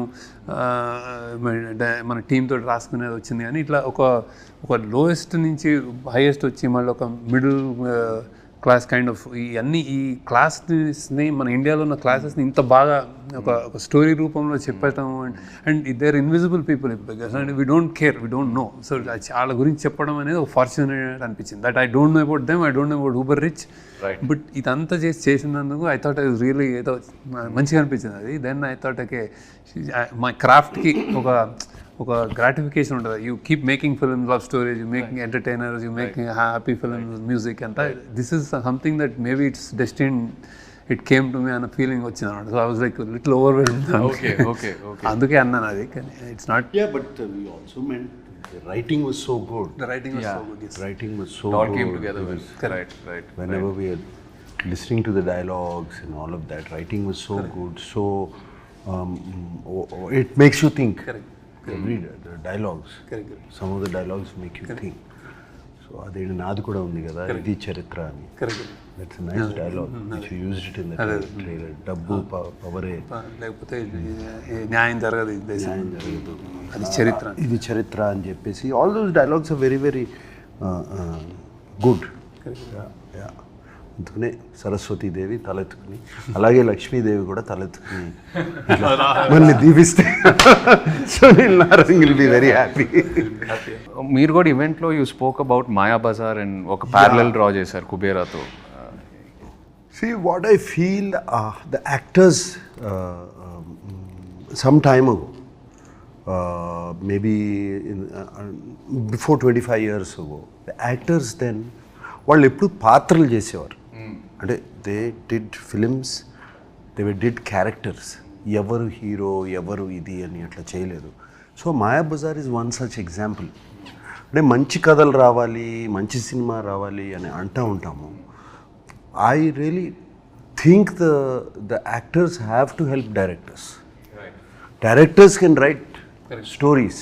Speaker 3: మన team తోటి రాసుకునేది వచ్చింది. కానీ ఇట్లా ఒక లోయెస్ట్ నుంచి హైయెస్ట్ వచ్చి మళ్ళీ ఒక మిడిల్ క్లాస్ కైండ్ ఆఫ్ ఈ క్లాస్ని, మన ఇండియాలో ఉన్న క్లాసెస్ని ఇంత బాగా ఒక స్టోరీ రూపంలో చెప్పేస్తాము. And they are invisible people and we don't care, we don't know. So వాళ్ళ గురించి చెప్పడం అనేది ఒక ఫార్చునేట్ అనిపించింది. That I don't know about them, I don't know about uber rich, but ఇదంతా చేసినందుకు ఐ థాట్ ఇట్ రియలీ ఏదో మంచిగా అనిపించింది అది. Then I thought okay, my క్రాఫ్ట్కి ఒక గ్రాటిఫికేషన్ ఉంటుంది. You keep making films, love stories, you making entertainers, you making happy films, music అంతా. This is something that maybe it's destiny, it came to me అన్న ఫీలింగ్ వచ్చింది అన్నమాట. So I was like little overwhelmed. అందుకే అన్నాను అది. కానీ it's not.
Speaker 2: Yeah, but we also meant the writing was so good.
Speaker 3: The writing was so good. Yes.
Speaker 2: Writing was so
Speaker 1: It all
Speaker 2: good.
Speaker 1: came together well.
Speaker 3: Correct.
Speaker 1: Right.
Speaker 2: Whenever we are listening to the dialogues and all of that, writing was so good. So it makes you think.
Speaker 3: Correct.
Speaker 2: The dialogues.
Speaker 3: Correct.
Speaker 2: Some of the dialogues make you think. So అదే నాది కూడా ఉంది కదా, ఇది చరిత్ర అని. That's a nice dialogue which you used it in the trailer. డబ్బు పవరే,
Speaker 3: లేకపోతే న్యాయం జరగదు,
Speaker 2: న్యాయం జరగదు,
Speaker 3: అది చరిత్ర,
Speaker 2: ఇది చరిత్ర అని చెప్పేసి. All those dialogues are very very good. అందుకనే సరస్వతీదేవి తలెత్తుకుని, అలాగే లక్ష్మీదేవి కూడా తలెత్తుకుని మళ్ళీ దీవిస్తే Sunil Narang will be very happy.
Speaker 1: మీరు కూడా ఈవెంట్లో you spoke about Maya Bazaar and ఒక ప్యారలల్ డ్రా చేశారు కుబేరాతో.
Speaker 2: See, what I feel, the actors some time ago, maybe before 25 years ago, the actors then, వాళ్ళు ఎప్పుడు పాత్రలు చేసేవారు. అంటే they did films, they did characters. ఎవరు హీరో, ఎవరు ఇది అని అట్లా చేయలేదు. So Maya Bazar is one such example. అంటే మంచి కథలు రావాలి, మంచి సినిమా రావాలి అని అంటూ ఉంటాము. I really think the actors have to help directors. Right. Directors can write stories.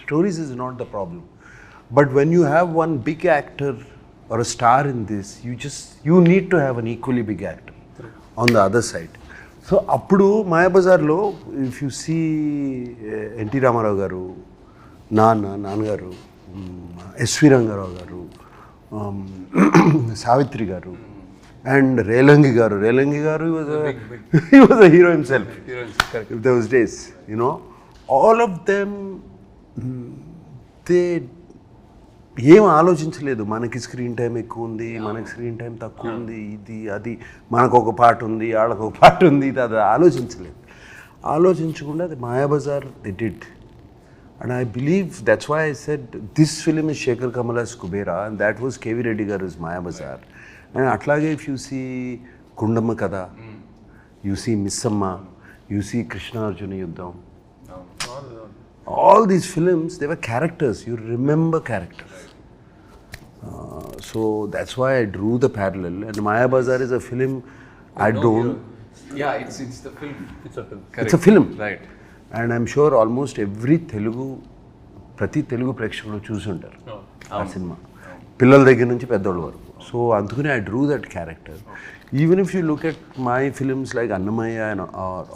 Speaker 2: Stories is not the problem. But when you have one big actor or a star in this, you need to have an equally big actor on the other side. So appudu Maya Bazaar lo, if you see N.T. Ramarao garu, Nanagaru, S.V. Rangarao garu, Savitri garu, and Relangi garu, he was a hero himself. If those days, you know, all of them, they ఏం ఆలోచించలేదు. మనకి screen time ఎక్కువ ఉంది, మనకి screen time తక్కువ ఉంది, ఇది అది, మనకు ఒక పాట ఉంది, వాళ్ళకు ఒక పాట ఉంది, ఇది అది ఆలోచించలేదు. ఆలోచించకుండా అది Maya Bazaar they did. And I believe that's why I said this film is Shekhar Kammula's Kubera and that was KV Reddy garu is Maya Bazaar. And అట్లాగే if you see Gundamma Katha, you see Missamma, you see Krishnarjuna Yuddham, all these films, they were characters. You remember characters. So that's why I drew the parallel. And Maya Bazaar is a film I don't...
Speaker 1: Yeah, it's the film. It's a film.
Speaker 2: Correct. It's a film.
Speaker 1: Right.
Speaker 2: And I'm sure almost every ప్రతి తెలుగు ప్రేక్షకుడు చూసి ఉంటారు ఆ cinema. పిల్లల దగ్గర నుంచి పెద్దోళ్ళ వరకు So అందుకనే I drew that character. Even if you look at my films like Annamaya and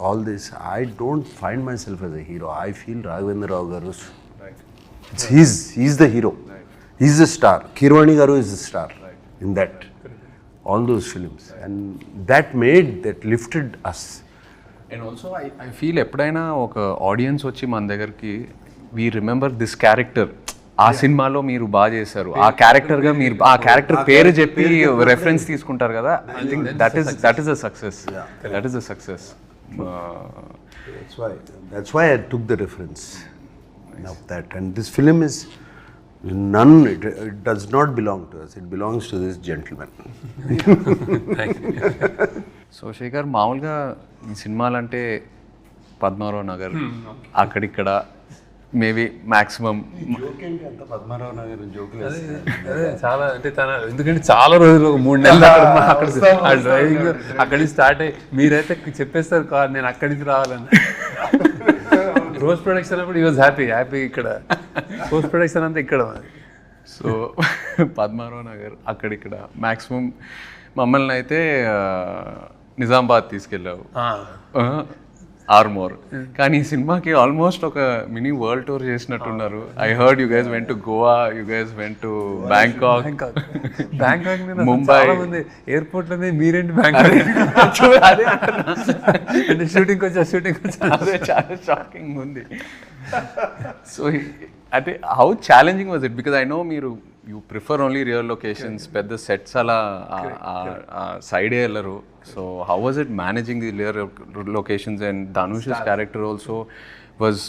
Speaker 2: all this, I don't find myself as a hero. I feel Raghavendra Rao garu. He's the hero. He's the star. Kirwani garu is the star in that. All those films. And that lifted us.
Speaker 1: And also I feel ఎప్పుడైనా ఒక audience వచ్చి మన దగ్గరికి we remember this character, ఆ సినిమాలో మీరు బాగా చేశారు, ఆ క్యారెక్టర్గా మీరు ఆ క్యారెక్టర్ పేరు చెప్పి రెఫరెన్స్ తీసుకుంటారు కదా, I think that is a success. That is a success.
Speaker 2: That's why I took the reference of that. And this film is it does not belong to us. It belongs to this gentleman.
Speaker 1: So Shekhar, మామూలుగా ఈ సినిమాలంటే పద్మారావు నగర్ అక్కడిక్కడ maybe maximum
Speaker 2: Padmarao Nagar జోకులు
Speaker 3: అదే చాలా అంటే ఎందుకంటే చాలా రోజులు 3 నెలలు అక్కడ డ్రైవింగ్ అక్కడి స్టార్ట్ అయ్యి మీరైతే చెప్పేస్తారు కార్ నేను అక్కడి నుంచి రావాలని. రోజ్ ప్రొడక్షన్ అప్పుడు ఈ వాజ్ హ్యాపీ ఇక్కడ పోస్ట్ ప్రొడక్షన్ అంతా ఇక్కడ.
Speaker 1: సో పద్మారావు నగర్ అక్కడిక్కడ మ్యాక్సిమం మమ్మల్ని అయితే నిజామాబాద్ తీసుకెళ్ళావు, ఆర్మోర్. కానీ ఈ సినిమాకి ఆల్మోస్ట్ ఒక మినీ వరల్డ్ టూర్ చేసినట్టున్నారు. I heard you guys went to Goa, you guys went to Bangkok, Mumbai.
Speaker 3: Airport లోనే మీరేంటి బ్యాంకాక్
Speaker 1: అదే
Speaker 3: అంటే షూటింగ్ వచ్చా
Speaker 1: అదే చాలా షాకింగ్ ఉంది. సో అంటే how challenging was it? Because I know మీరు you prefer only real locations, పెద్ద సెట్స్ అలా సైడే వెళ్ళరు. So how was it managing the real locations? And Dhanush's character also was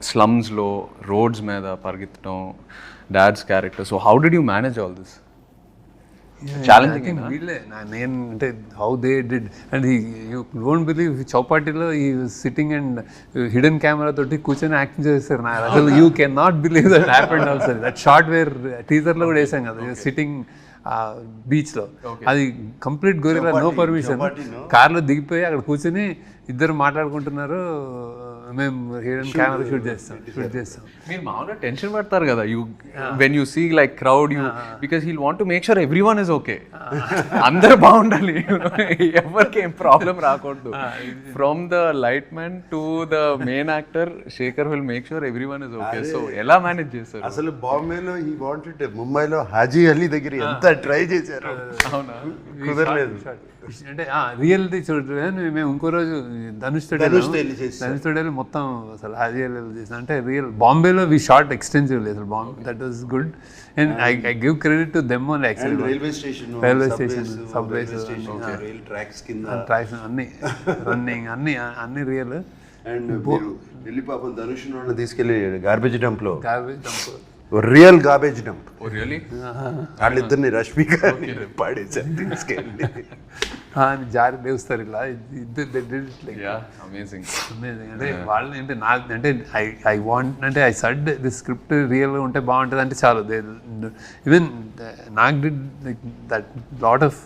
Speaker 1: స్లమ్స్లో రోడ్స్ మీద పరిగెత్తడం, dad's character. So how did you manage all this? Challenging
Speaker 3: వీళ్ళే నేను అంటే how they did. And you don't believe చౌపాటిలో ఈ సిట్టింగ్ అండ్ హిడెన్ కెమెరా తోటి కూర్చొని యాక్టింగ్ చేస్తారు. అసలు you can not believe that happened also. That shot where టీజర్లో కూడా వేసాం కదా, సిట్టింగ్ బీచ్లో. అది కంప్లీట్ గొరిల్లా, నో పర్మిషన్. కార్లో దిగిపోయి అక్కడ కూర్చొని ఇద్దరు మాట్లాడుకుంటున్నారు, మేము హిడెన్ కెమెరా షూట్ చేస్తాం.
Speaker 1: మీరు మామూలుగా టెన్షన్ పడతారు కదా you when you see like crowd, you because he'll want to make sure every one is okay. అందరు బాగుండాలి, ఎవరికి ఏం ప్రాబ్లం రాకూడదు. From the light man to the main actor, Shekhar will make sure every one is okay. So ఎలా manage చేస్తారు?
Speaker 2: అసలు బాంబేలో he wanted, ముంబైలో హాజీ అలీ దగ్గర ఎంత ట్రై చేశారు,
Speaker 1: అవునా?
Speaker 2: కుదరలేదు.
Speaker 3: అంటే రియల్ది చూడలేదు. మేము ఇంకో రోజు ధనుష్ తోడేలు మొత్తం అసలు రియల్ చేసాం. అంటే రియల్ బాంబేలో వి షార్ట్ ఎక్స్టెన్సివ్లీ అసలు Bombay. That was good. And I give credit to them only. Actually railway station, subways,
Speaker 2: tracks కింద
Speaker 3: ట్రాక్స్ అన్ని రన్నింగ్ అన్ని రియల్.
Speaker 2: అండ్ వెళ్ళి పాపం ధనుష్ తీసుకెళ్ళి గార్బేజ్ డంప్ లో, రియల్ గార్బేజ్ డంప్. వాళ్ళిద్దరిని రష్మిక పాడేసారు తీసుకెళ్ళి,
Speaker 3: జారి లేస్తారు ఇలా.
Speaker 1: అమేజింగ్.
Speaker 3: అంటే వాళ్ళని అంటే నాకు అంటే ఐ వాంట్ అంటే ఐ సడ్ ది స్క్రిప్ట్ రియల్గా ఉంటే బాగుంటుంది అంటే చాలు. ఈవెన్ నాకు did like that lot of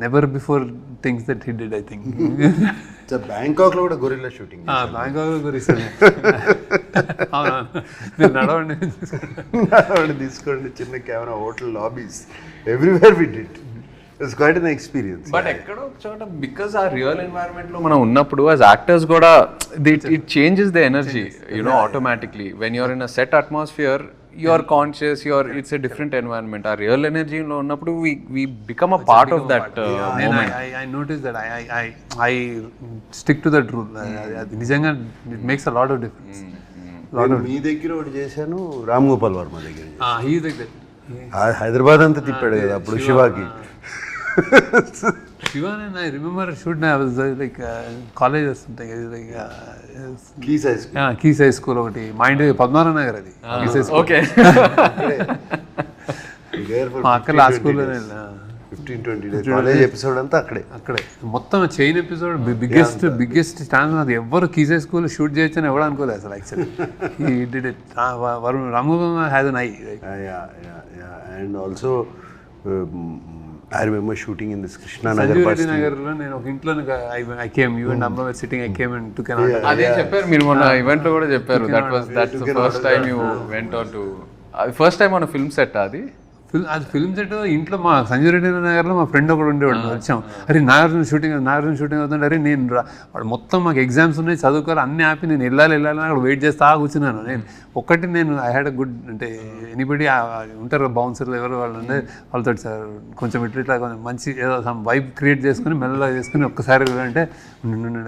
Speaker 3: never before things that he did. I think
Speaker 2: Bangkok లో కూడా గొరిల్లా షూటింగ్,
Speaker 3: బ్యాంకాక్ లో గొరిల్లా. మీరు నడవండి
Speaker 2: తీసుకోండి, చిన్న camera, hotel lobbies, everywhere we did. It's quite an experience.
Speaker 1: But ఎక్కడో చోట బికాస్ ఆ రియల్ ఎన్వైరన్మెంట్ లో మనం ఉన్నప్పుడు యాజ్ యాక్టర్స్ కూడా it changes the energy, you know, automatically. When you are in a set atmosphere, you are conscious, it's a different environment. Our real energy lo unnappudu we become a part of that moment.
Speaker 3: I noticed that I stick to that rule. Nijanga it makes a lot of difference.
Speaker 2: మీ దగ్గర ఒకటి చేశాను, రామ్ గోపాల్ వర్మ దగ్గర.
Speaker 3: he is like that.
Speaker 2: Hyderabad అంతా తిప్పాడు కదా అప్పుడు శివాకి.
Speaker 3: Shiva and I remember shoot I was like college or something, like Keys High School ఒకటి మా ఇంటి పద్మారావు నగర్, అది Keys High School.
Speaker 1: Okay.
Speaker 3: మా అక్క లాస్ట్ స్కూల్లో
Speaker 2: 15-20 days కాలేజ్ ఎపిసోడ్ అంతా అక్కడే
Speaker 3: మొత్తం చైన్ ఎపిసోడ్. Biggest chance. అది ఎవరు Keys High School షూట్ చేయొచ్చు అని ఎవరు అనుకోలేదు అసలు. Actually he did it. Ramgopal has an eye.
Speaker 2: And also I remember shooting in this Krishna Nagar bus.
Speaker 3: Nagarlo నేను ఒక ఇంట్లో I came, you and Amma were sitting, I came and took an order.
Speaker 1: అదే చెప్పారు మీరు మొన్న event లో కూడా చెప్పారు. That's the first time you went on to first time on a film set. అది
Speaker 3: అది ఫిల్మ్ సెట్ ఇంట్లో మా సంజయ్ రెడ్డి నగర్లో మా ఫ్రెండ్ ఒకడు ఉండేవాడు. వచ్చాం, అరే నాగార్జున షూటింగ్ అవుతుంటే, అరే నేను వాడు మొత్తం మాకు ఎగ్జామ్స్ ఉన్నాయి చదువుకోవాలి అన్నీ ఆపి నేను వెళ్ళాలి అక్కడ వెయిట్ చేస్తా కూర్చున్నాను. నేను ఐ హ్యాడ్ అ గుడ్ అంటే ఎనీబడి ఉంటారు బౌన్సర్లు ఎవరు వాళ్ళు అంటే వాళ్ళతో సార్ కొంచెం ఇట్లా కొంచెం మంచి ఏదో సమ్ వైబ్ క్రియేట్ చేసుకుని మెల్లగా చేసుకుని ఒక్కసారి అంటే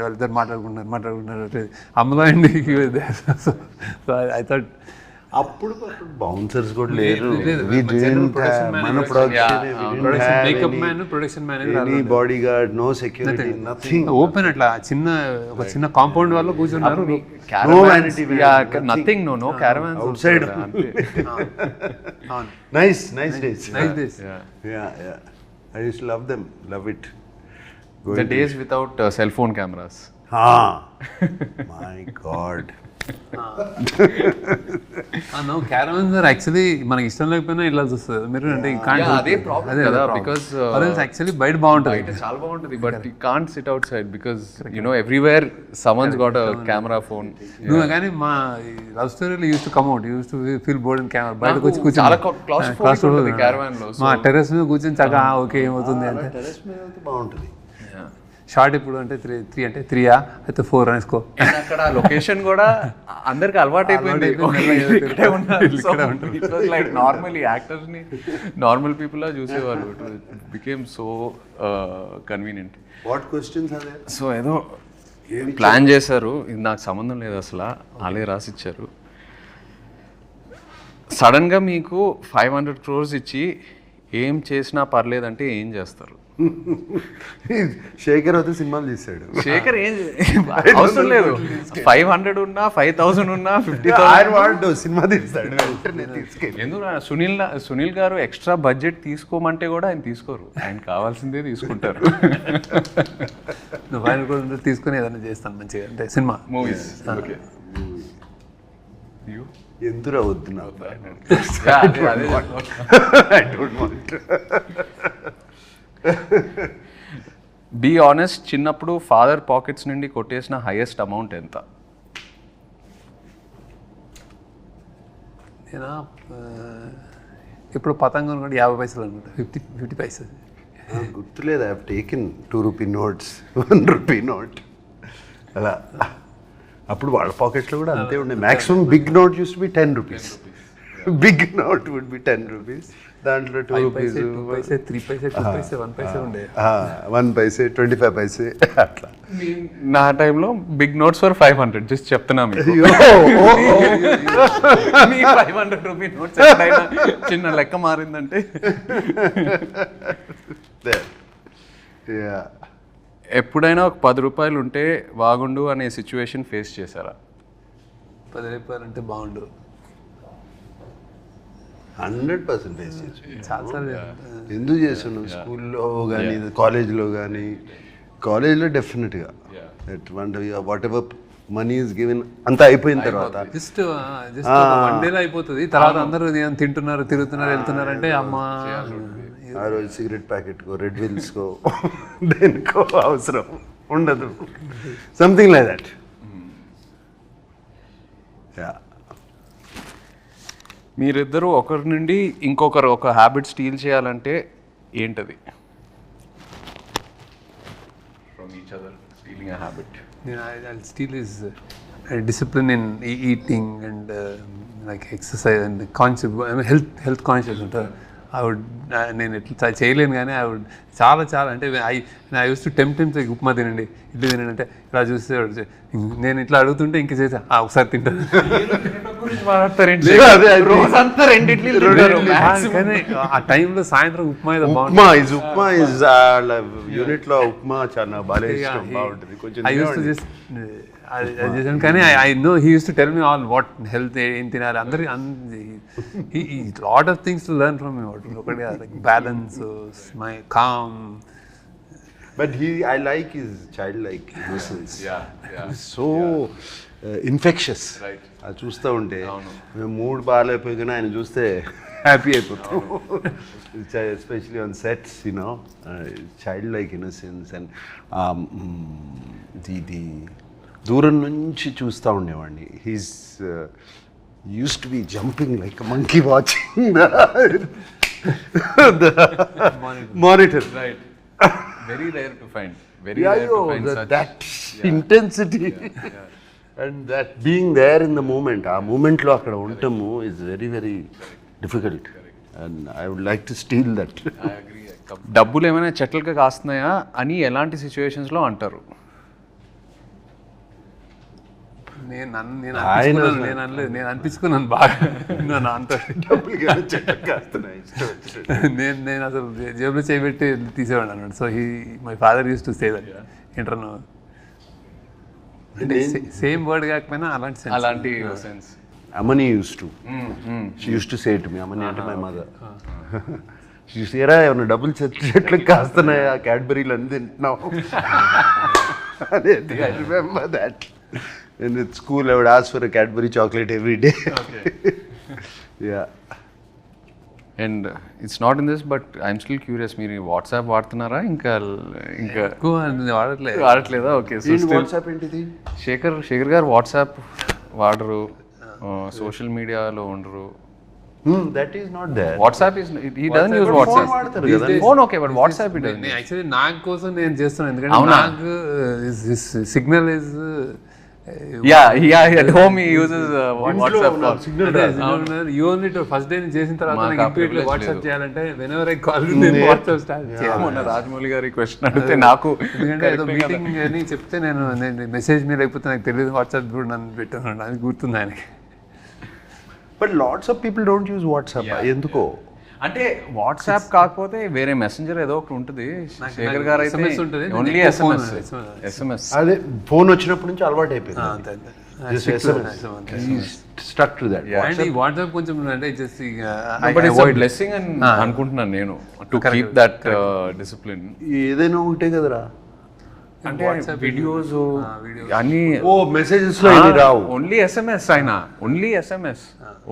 Speaker 3: వాళ్ళిద్దరు మాట్లాడుకుంటున్నారు అమ్మలో అండి. సో ఐ థాట్
Speaker 2: అప్పుడు బౌన్సర్స్ కూడా లేరు, మన
Speaker 3: makeup man production
Speaker 2: any bodyguard, no security, nothing.
Speaker 3: Open అట్లా ఒక చిన్న కాంపౌండ్ వాళ్ళు కూర్చున్నారు.
Speaker 1: Nothing, no caravans
Speaker 2: outside. Nice days. I used to love them, love it.
Speaker 1: The days without cell phone cameras.
Speaker 2: My God.
Speaker 3: No caravans or actually మనకి ఇష్టం లేకపోయినా ఇలా చూస్తుంది మీరు అంటే
Speaker 1: అదే ప్రాబ్లం కదా, బికాజ్
Speaker 3: యాక్చువల్లీ బయట బాగుంటుంది,
Speaker 1: చాలా బాగుంటుంది, but you can't SIT out side because everywhere someone's got a camera phone.
Speaker 3: నువ్వు కానీ మా లవ్ స్టోరీలో use to come out, use to feel bored in camera, బయటకు వచ్చి కూర్చొని
Speaker 1: చాలా క్లాస్ ఉంటుంది క్యారవాన్ లో.
Speaker 3: మా టెర్రస్ మీద కూర్చొని చక్కగా ఓకే ఏమవుతుంది అంటే
Speaker 2: టెర్రస్ మీద బాగుంటుంది.
Speaker 3: షార్ట్ ఇప్పుడు అంటే 3 అంటే 3 అయితే 4 అనేసుకో.
Speaker 1: అక్కడ లొకేషన్ కూడా అందరికి అలవాటు అయిపోయింది, లైక్ నార్మల్ యాక్టర్స్ ని నార్మల్ పీపుల్ లా చూసేవాళ్ళు. It became so convenient.
Speaker 2: What questions are there?
Speaker 1: So ఏదో ప్లాన్ చేశారు, ఇది నాకు సంబంధం లేదు అసలు, వాళ్ళే రాసిచ్చారు. సడన్గా మీకు 500 crores ఇచ్చి ఏం చేసినా పర్లేదంటే ఏం చేస్తారు?
Speaker 2: శేఖర్ అయితే సినిమాలు తీశాడు.
Speaker 1: శేఖర్ ఏం అవసరం లేదు, 500 ఉన్నా 5000 ఉన్నా 50,000
Speaker 2: సినిమా తీస్తాడు.
Speaker 1: ఎందుకు సునీల్ గారు ఎక్స్ట్రా బడ్జెట్ తీసుకోమంటే కూడా ఆయన తీసుకోరు, ఆయన కావాల్సిందే తీసుకుంటారు.
Speaker 3: ఆయన కూడా తీసుకుని ఏదైనా చేస్తాను మంచిగా అంటే సినిమా
Speaker 1: మూవీస్.
Speaker 2: ఎందురా వద్దు
Speaker 1: బీ ఆనెస్ట్, చిన్నప్పుడు ఫాదర్ పాకెట్స్ నుండి కొట్టేసిన హైయెస్ట్ అమౌంట్ ఎంత?
Speaker 3: నేను ఇప్పుడు పతంగం అనుకుంటే 50 పైసలు అనుకుంటా, 50 పైసలు
Speaker 2: గుర్తులేదు. I have taken 2 rupee notes, 1 rupee note అలా. అప్పుడు వాళ్ళ పాకెట్స్లో కూడా అంతే ఉండే. Maximum big note used to be 10 rupees. Big note would be 10 rupees. దాంట్లో 2 రూపీస్,
Speaker 3: 2 పైసే, 3 పైసే, 2 పైసే, 1 పైసే ఉండే.
Speaker 2: 1 పైసే, 25 పైసే అట్లా.
Speaker 1: నా టైంలో బిగ్ నోట్స్ ఫర్ 500, జస్ట్ చెప్తున్నా మీకు. 500 రూపీ నోట్స్ చిన్న లెక్క మారిందంటే. ఎప్పుడైనా ఒక 10 రూపాయలు ఉంటే బాగుండు అనే సిచ్యువేషన్ ఫేస్ చేశారా?
Speaker 3: 10 రూపాయలు అంటే బాగుండు
Speaker 2: 100% ఫేస్ చేసాను.
Speaker 3: చాలాసార్లు
Speaker 2: ఎందుకు చేస్తున్నాను, స్కూల్లో కానీ కాలేజ్లో కానీ. కాలేజ్లో డెఫినెట్గా what ever money is given అంతా అయిపోయిన తర్వాత
Speaker 3: జస్ట్ 1 డేలో అయిపోతుంది. తర్వాత అందరూ తింటున్నారు, తిరుగుతున్నారు, వెళ్తున్నారు అంటే అమ్మా
Speaker 2: ఆ రోజు సిగరెట్ ప్యాకెట్కో, రెడ్ విల్స్కో, దేనికో అవసరం ఉండదు. Something like that.
Speaker 1: మీరిద్దరూ ఒకరి నుండి ఇంకొకరు ఒక హ్యాబిట్ స్టీల్ చేయాలంటే ఏంటది? From each other, stealing a habit.
Speaker 3: I'll steal is discipline in eating and like exercise and conscious, I mean health conscious. I would నేను ఇట్లా చేయలేను కానీ ఐ వుడ్ చాలా అంటే I use to tempt upma తినండి, ఇడ్లీ తినండి అంటే ఇలా చూస్తే నేను ఇట్లా అడుగుతుంటే ఇంక చేసా ఒకసారి తింటాను. కానీ ఆ టైంలో సాయంత్రం ఉప్మా
Speaker 2: ఉప్మా యూనిట్ లో ఉప్మా చాలా బాగా ఇష్టం, బాగుంటుంది కొంచెం.
Speaker 3: ఐ యూస్ టు జస్ట్ చేశాను కానీ I know he used to tell me all what health ఏం తినాలి అందరి lot of things to learn from me. ఒకటి like balance, my calm.
Speaker 2: But I like his childlike innocence. So infectious.
Speaker 1: Right.
Speaker 2: అది చూస్తూ ఉంటే మేము మూడ్ బాగాలేకపోయినా ఆయన చూస్తే హ్యాపీ అయిపోతాం. Especially on sets, you know, child-like innocence. And the దూరం నుంచి చూస్తూ ఉండేవాడిని. He's use to B jumping like monkey watching the monitor.
Speaker 1: Right. Very rare to find. Very
Speaker 2: Yeah,
Speaker 1: rare to find such.
Speaker 2: that intensity and that being there in the moment, ఆ మూమెంట్లో అక్కడ ఉండటము is very very difficult. And I would like to steal that.
Speaker 1: I agree. డబ్బులు ఏమైనా చెట్లకి కాస్తున్నాయా అని ఎలాంటి సిచ్యువేషన్స్లో అంటారు?
Speaker 3: నేను అనలేదు, నేను అనిపించుకున్నాను బాగా. నా అంత నేను అసలు జేబులో చేయబెట్టి తీసేవాడు అన్నాడు. So my father used to say that ఇంటర్నో, అంటే సేమ్ వర్డ్ కాకపోయినా అలాంటి sense.
Speaker 2: Amani used to. She used to say to me, Amani అంటే my mother. She used to say, "Era ఏమన్నా డబ్బులు చెట్లు కాస్తున్నాయా, క్యాడ్బరీలు అన్ని తింటున్నావు." I remember that. And at school, I would ask for a Cadbury chocolate every day.
Speaker 1: Okay.
Speaker 2: Yeah.
Speaker 1: And it's not in this but I'm still curious, మీరు WhatsApp వాడుతున్నారా? ఇంకా
Speaker 3: ఎక్కువ
Speaker 1: వాడట్లేదా? Okay. So
Speaker 2: WhatsApp ఏంటిది?
Speaker 1: శేఖర్ గారు వాట్సాప్ వాడరు, social మీడియాలో ఉండరు.
Speaker 2: That is not there.
Speaker 1: WhatsApp is he doesn't use WhatsApp. Phone okay, but WhatsApp he doesn't.
Speaker 3: Actually Nag కోసం నేను చేస్తున్నాను, ఎందుకంటే Nag signal is
Speaker 1: at home he uses WhatsApp call.
Speaker 3: You only to first day చేసిన తర్వాత నాకు ఇప్పటికే వాట్సాప్ చేయాలంటే whenever I call నేను వాట్సాప్ స్టార్ట్ చేయాలి.
Speaker 1: మొన్న రాజమౌళి గారి క్వశ్చన్ అడిగితే నాకు,
Speaker 3: ఎందుకంటే ఏదో మీటింగ్ అని చెప్తే నేను మెసేజ్ మీద లేకపోతే నాకు తెలియదు, వాట్సాప్ కూడా నన్ను పెట్టాను, అది గుర్తుంది ఆయనకి.
Speaker 2: But lots of people don't use WhatsApp. ఎందుకో
Speaker 1: అంటే వాట్సాప్ కాకపోతే వేరే మెసెంజర్ ఏదో ఒకటి ఉంటుంది. శేఖర్ గారు అయితే ఓన్లీ ఎస్ఎంఎస్.
Speaker 2: అదే ఫోన్ వచ్చినప్పటి నుంచి అలవాటు అయిపోయింది. Stuck to that.
Speaker 3: వాట్సాప్ కొంచెం అంటే జస్ట్
Speaker 1: బ్లెస్సింగ్ అని అనుకుంటున్నాను నేను, టు కీప్ దట్ డిసిప్లిన్.
Speaker 2: ఏదైనా ఒకటే కదరా,
Speaker 1: అంటే వీడియోస్ అన్ని
Speaker 2: మెసేజెస్ లో రావు,
Speaker 1: ఓన్లీ ఎస్ఎంఎస్. ఆయన only SMS,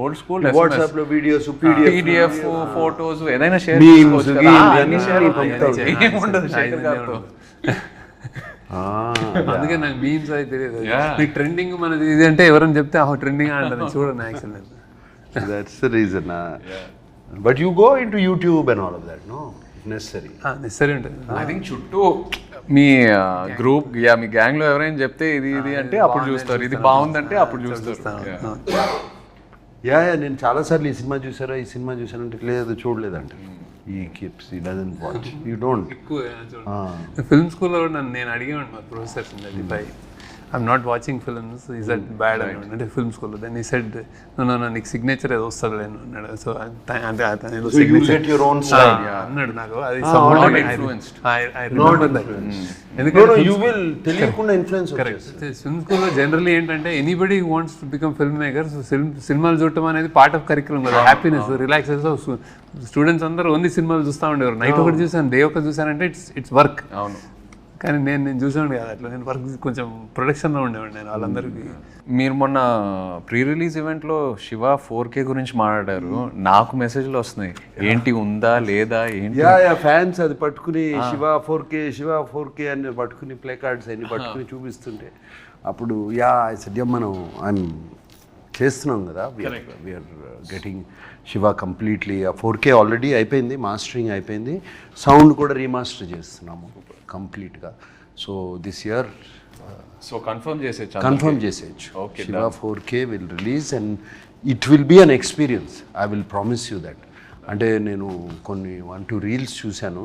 Speaker 1: old school.
Speaker 2: WhatsApp లో వీడియోస్,
Speaker 1: పీడిఎఫ్, ఫోటోస్ ఏదైనా షేర్
Speaker 3: అందుకే నాకు మీమ్స్ అయితే తెలియదు. మీకు ట్రెండింగ్ మనది ఇది అంటే ఎవరైనా చెప్తే ట్రెండింగ్ అంటారు, చూడండి actual.
Speaker 2: That's the reason. But you go into YouTube and all of that, no?
Speaker 3: Necessary ఉంటుంది.
Speaker 1: ఐ థింక్ చుట్టూ మీ గ్రూప్ మీ గ్యాంగ్ లో ఎవరైనా చెప్తే ఇది అంటే అప్పుడు చూస్తారు, ఇది బాగుందంటే అప్పుడు చూస్తారు.
Speaker 2: నేను చాలాసార్లు ఈ సినిమా చూసానంటే లేదు చూడలేదంటే ఈ కీప్స్ ఈ doesn't watch, you don't.
Speaker 3: Film స్కూల్లో నేను అడిగేవాడు మా professors, I'm not watching films, is that bad? అంటే ఫిల్మ్ స్కూల్లో దెన్ he said no నీకు సిగ్నేచర్ ఏదో వస్తుంది లేను అన్నాడు. సో అన్నాడు నాకు, అది ఫిల్మ్ స్కూల్లో జనరల్లీ ఏంటంటే anybody wants to become film maker. So సినిమాలు చూడటం అనేది పార్ట్ ఆఫ్ కరిక్యులం కదా, హ్యాపీనెస్, రిలాక్సెస్. స్టూడెంట్స్ అందరూ ఓన్లీ సినిమాలు చూస్తూ ఉండేవారు. నైట్ ఒకటి చూసాను, డే ఒకటి చూసానంటే ఇట్స్ వర్క్. అవును, కానీ నేను చూసాను కదా అట్లా, నేను వర్క్ కొంచెం ప్రొడక్షన్లో ఉండేవాడిని నేను వాళ్ళందరికీ.
Speaker 1: మీరు మొన్న ప్రీ రిలీజ్ ఈవెంట్లో శివ 4K గురించి మాట్లాడారు, నాకు మెసేజ్లు వస్తున్నాయి, ఏంటి ఉందా లేదా ఏంటి.
Speaker 2: ఫ్యాన్స్ అది పట్టుకుని శివ 4K అని పట్టుకుని ప్లే కార్డ్స్ అన్ని పట్టుకుని చూపిస్తుంటే అప్పుడు సద్యం మనం చేస్తున్నాం కదా, we are getting Shiva completely 4K already అయిపోయింది, మాస్టరింగ్ అయిపోయింది, సౌండ్ కూడా రీమాస్టర్ చేస్తున్నాము కంప్లీట్గా. సో దిస్ ఇయర్
Speaker 1: కన్ఫర్మ్
Speaker 2: చేసేయచ్చు. Shiva 4K will release and it will be an experience, I will promise you that. అంటే నేను కొన్ని 1-2 రీల్స్ చూశాను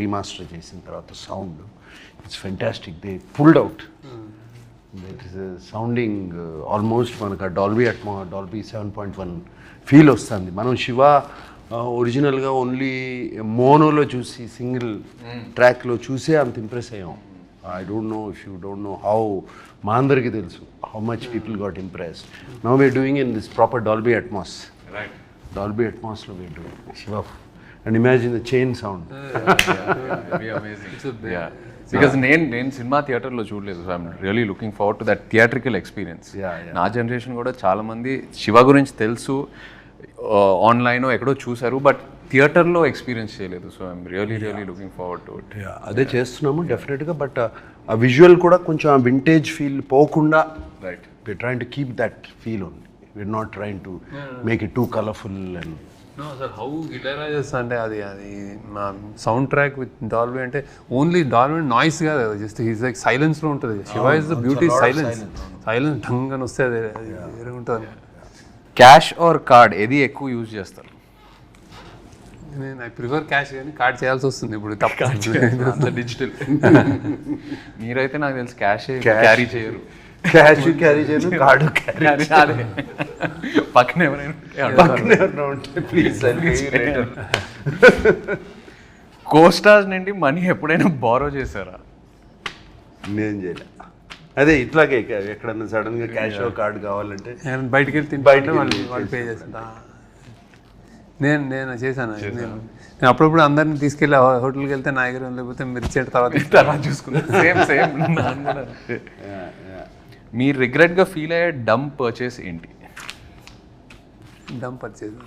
Speaker 2: రీమాస్టర్ చేసిన తర్వాత, sound it's fantastic. They pulled out, that is sounding almost మనకు డాల్బీ 7.1 ఫీల్ వస్తుంది. మనం శివ ఒరిజినల్గా ఓన్లీ మోనోలో చూసి సింగిల్ ట్రాక్లో చూసే అంత ఇంప్రెస్ అయ్యాం. I don't know if you don't know how, మా అందరికీ తెలుసు how much people got impressed. Now we're doing in this proper Dolby అట్మాస్లో we're doing Siva and imagine the chain sound.
Speaker 1: Because నేను సినిమా థియేటర్లో చూడలేదు, so I'm really looking forward to that theatrical experience. నా generation కూడా చాలామంది శివ గురించి తెలుసు, ఆన్లైన్ ఎక్కడో చూసారు, బట్ థియేటర్లో ఎక్స్పీరియన్స్ చేయలేదు. So I'm really looking forward to it.
Speaker 2: అదే చేస్తున్నాము డెఫినెట్గా, బట్ ఆ విజువల్ కూడా కొంచెం ఆ వింటేజ్ ఫీల్ పోకుండా, right, we're trying to keep that feel only, we're not trying to make it too colourful and
Speaker 3: no sir how hilarious అంటే అది మా సౌండ్ ట్రాక్ విత్ డాల్బీ అంటే ఓన్లీ డాల్బీ నాయిస్ కాదు, just he's like సైలెన్స్లో ఉంటుంది. Siva is the beauty silence ఢంగ్ అని వస్తే అది వేరే ఉంటుంది.
Speaker 1: క్యాష్ ఆర్ కార్డ్ ఏది ఎక్కువ యూజ్ చేస్తారు?
Speaker 3: నేను ఐ ప్రిఫర్ క్యాష్, కానీ కార్డ్ చేయాల్సి వస్తుంది ఇప్పుడు తప్ప.
Speaker 1: డిజిటల్. మీరైతే నాకు తెలిసి క్యాష్ క్యారీ చేయరు.
Speaker 2: క్యాష్ క్యారీ చేయను, కార్డు క్యారీ.
Speaker 1: పక్కన ఎవరైనా
Speaker 2: ఉంటే ప్లీజ్
Speaker 1: కోస్టార్స్ నుండి మనీ ఎప్పుడైనా బారో చేశారా?
Speaker 2: నేను చేయలే. అదే ఇట్లాగే ఎక్కడన్నా సడన్ గా క్యాష్ కార్డు కావాలంటే
Speaker 3: బయటికి వెళ్ళి తింటే వాళ్ళు పే చేస్తా. నేను చేశాను. నేను అప్పుడప్పుడు అందరిని తీసుకెళ్ళి హోటల్కి వెళ్తే నా దగ్గర లేకపోతే మీరు ఇచ్చేట తర్వాత
Speaker 1: చూసుకున్నాను. Same same. మీరు రిగ్రెట్గా ఫీల్ అయ్యే డమ్ పర్చేస్ ఏంటి?
Speaker 3: డమ్ పర్చేజ్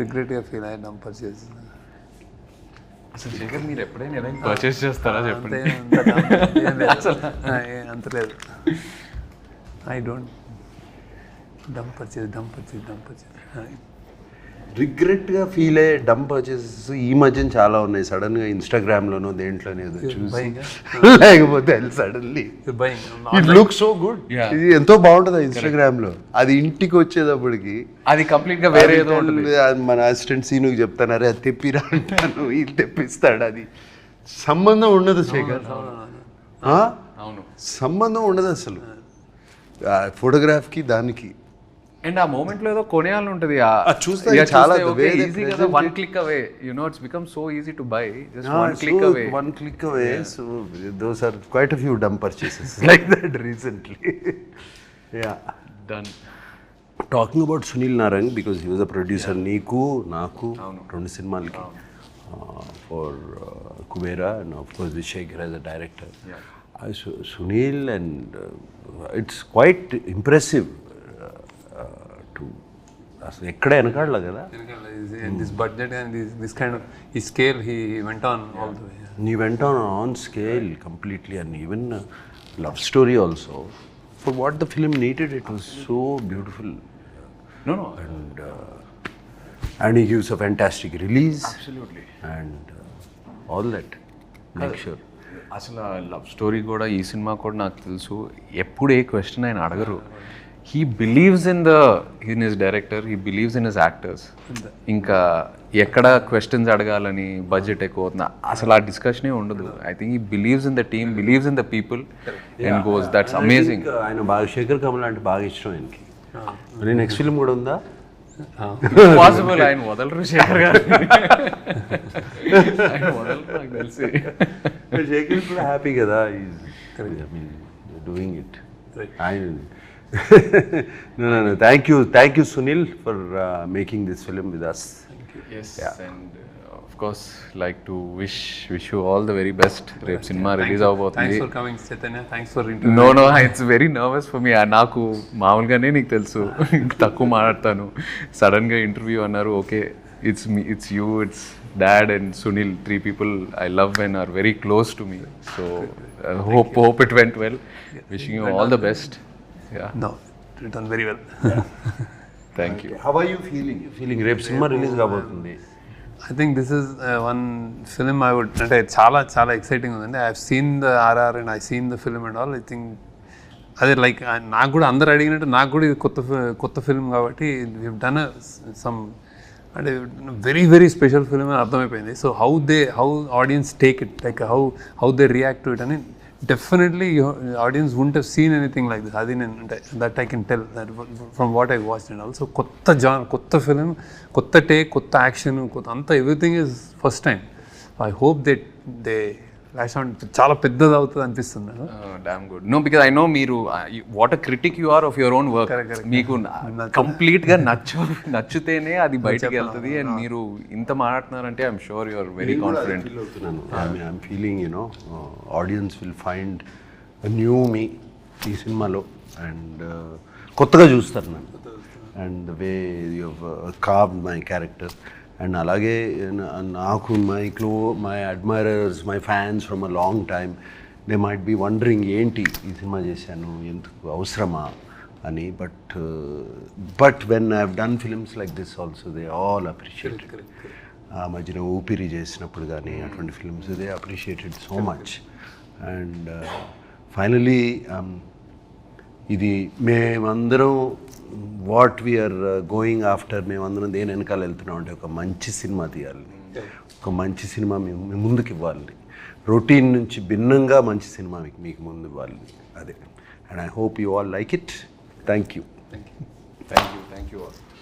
Speaker 3: రిగ్రెట్గా ఫీల్ అయ్యే డమ్ పర్చేజ్
Speaker 1: అసలు శేఖర్ మీరు ఎప్పుడైనా ఏదైనా పర్చేస్ చేస్తారా చెప్పండి.
Speaker 3: అంత లేదు. I don't dumb purchase.
Speaker 2: రిగ్రెట్గా ఫీల్ అయ్యే డమ్ పర్చేసెస్ ఈ మధ్యన చాలా ఉన్నాయి. సడన్గా ఇన్స్టాగ్రామ్లోనో దేంట్లోనే ఏదో చూసి లేకపోతే suddenly it look so good, ఇది ఎంతో బాగుంటుంది ఇన్స్టాగ్రామ్లో. అది ఇంటికి వచ్చేటప్పటికి
Speaker 1: అది కంప్లీట్గా వేరే ఏదో ఉంటుంది.
Speaker 2: మన అసిస్టెంట్ సీనుకి చెప్తాను, అరే అది తెప్పిరా అంటాను, ఇది తెప్పిస్తాడు. అది సంబంధం ఉండదు శేఖర్.
Speaker 1: అవును,
Speaker 2: సంబంధం ఉండదు అసలు ఫోటోగ్రాఫ్కి దానికి.
Speaker 1: అండ్ ఆ మూమెంట్లో ఏదో కొనేయాలని ఉంటుంది.
Speaker 2: చూస్తే చాలా
Speaker 1: ఈజీ కదా, one click away. You know it's become so easy to buy, just one click away.
Speaker 2: So those are quite a few dumb purchases like that recently. Yeah,
Speaker 1: done.
Speaker 2: Talking about Sunil Narang, because he was a producer నీకు నాకు 2 సినిమాలకి, for Kubera and of course with Shekhar as a director. Sunil and it's quite impressive. అసలు ఎక్కడ వెనకాడలే కదా.
Speaker 3: This budget and this kind of ఈ scale he went on all the way.
Speaker 2: He went on scale completely, and even love story also. For what the film needed, it was so beautiful.
Speaker 1: No.
Speaker 2: And he gives a fantastic release.
Speaker 1: Absolutely.
Speaker 2: And all that. Make sure.
Speaker 1: అసలు love story కూడా ఈ cinema కూడా నాకు తెలుసు ఎప్పుడు ఏ question ఆయన అడగరు. He believes in his director, he believes in his actors. ఇంకా ఎక్కడ క్వశ్చన్స్ అడగాలని బడ్జెట్ ఎక్కువ అవుతుంది అసలు ఆ డిస్కషనే ఉండదు. I think he believes in the team, believes in the people and goes. That's amazing.
Speaker 2: ఆయన బాగా శేఖర్ కమల అంటే బాగా ఇష్టం ఆయనకి. మరి నెక్స్ట్ ఫిల్మ్ కూడా ఉందా?
Speaker 1: పాసిబుల్. ఆయన వదలరు శేఖర్ గారు, ఆయన వదలరు నాకు తెలిసి.
Speaker 2: శేఖర్ కూడా హ్యాపీ కదా, doing it. No. Thank you, Sunil, for making this film with us.
Speaker 1: Yes, yeah. And of course, like to wish you all the very best. Rep cinema release avabothundi.
Speaker 3: Thanks for coming, Chaitanya. Thanks for interview.
Speaker 1: No, it's very nervous for me. Naaku maamulgane neeku telusu takku maadtanu. Sudden ga interview annaru. Okay, it's me, it's you, it's Dad and Sunil, 3 people I love and are very close to me. So hope it went well. Wishing you all the best. Yeah.
Speaker 3: No, it done very well.
Speaker 1: Thank you.
Speaker 2: How are you feeling? Rep cinema release kabotundi.
Speaker 3: I think this is one film I would అంటే చాలా exciting ఉందండి. I have seen the RR and I seen the film and all. I think అదే like నాకు కూడా అందరు అడిగినట్టు నాకు కూడా ఇది కొత్త ఫిల్మ్ కాబట్టి వీ హావ్ డన్ సమ్ అంటే వెరీ వెరీ స్పెషల్ ఫిల్మ్ అని అర్థమైపోయింది. So how audience take it, like how they react to it అని definitely audience wouldn't have seen anything like this. Adi that I can tell that from what I watched and also kotta genre, kotta film, kotta take, kotta action, anta everything is first time. I hope that they lash on చాలా పెద్దది అవుతుంది అనిపిస్తుంది.
Speaker 1: Damn good. No, because I know మీరు what a critic you are of your own work. మీకు complete గా నచ్చితేనే అది బయటకు వెళ్తుంది. అండ్ మీరు ఇంత మాట్లాడుతున్నారంటే I'm sure you are very confident.
Speaker 2: I'm feeling audience will find new me ఈ సినిమాలో అండ్ కొత్తగా చూస్తారు నన్ను and the way you have carved my character. And అలాగే నాకు my admirers, my fans from a long time, they might be wondering ఏంటి ఈ సినిమా చేశాను, ఎందుకు అవసరమా, అని. But when I have done films like this also they all appreciated. ఆ మధ్యన ఊపిరి చేసినప్పుడు కానీ అటువంటి films they appreciated so much. And finally ఇది మేమందరం వాట్ వీఆర్ గోయింగ్ ఆఫ్టర్, మేమందరం దేని వెనకాల వెళ్తున్నాం అంటే ఒక మంచి సినిమా తీయాలి, ఒక మంచి సినిమా మేము ముందుకు ఇవ్వాలి, రొటీన్ నుంచి భిన్నంగా మంచి సినిమా మీకు ముందు ఇవ్వాలి. అదే. And I hope you all like it. Thank you.
Speaker 1: Thank you all.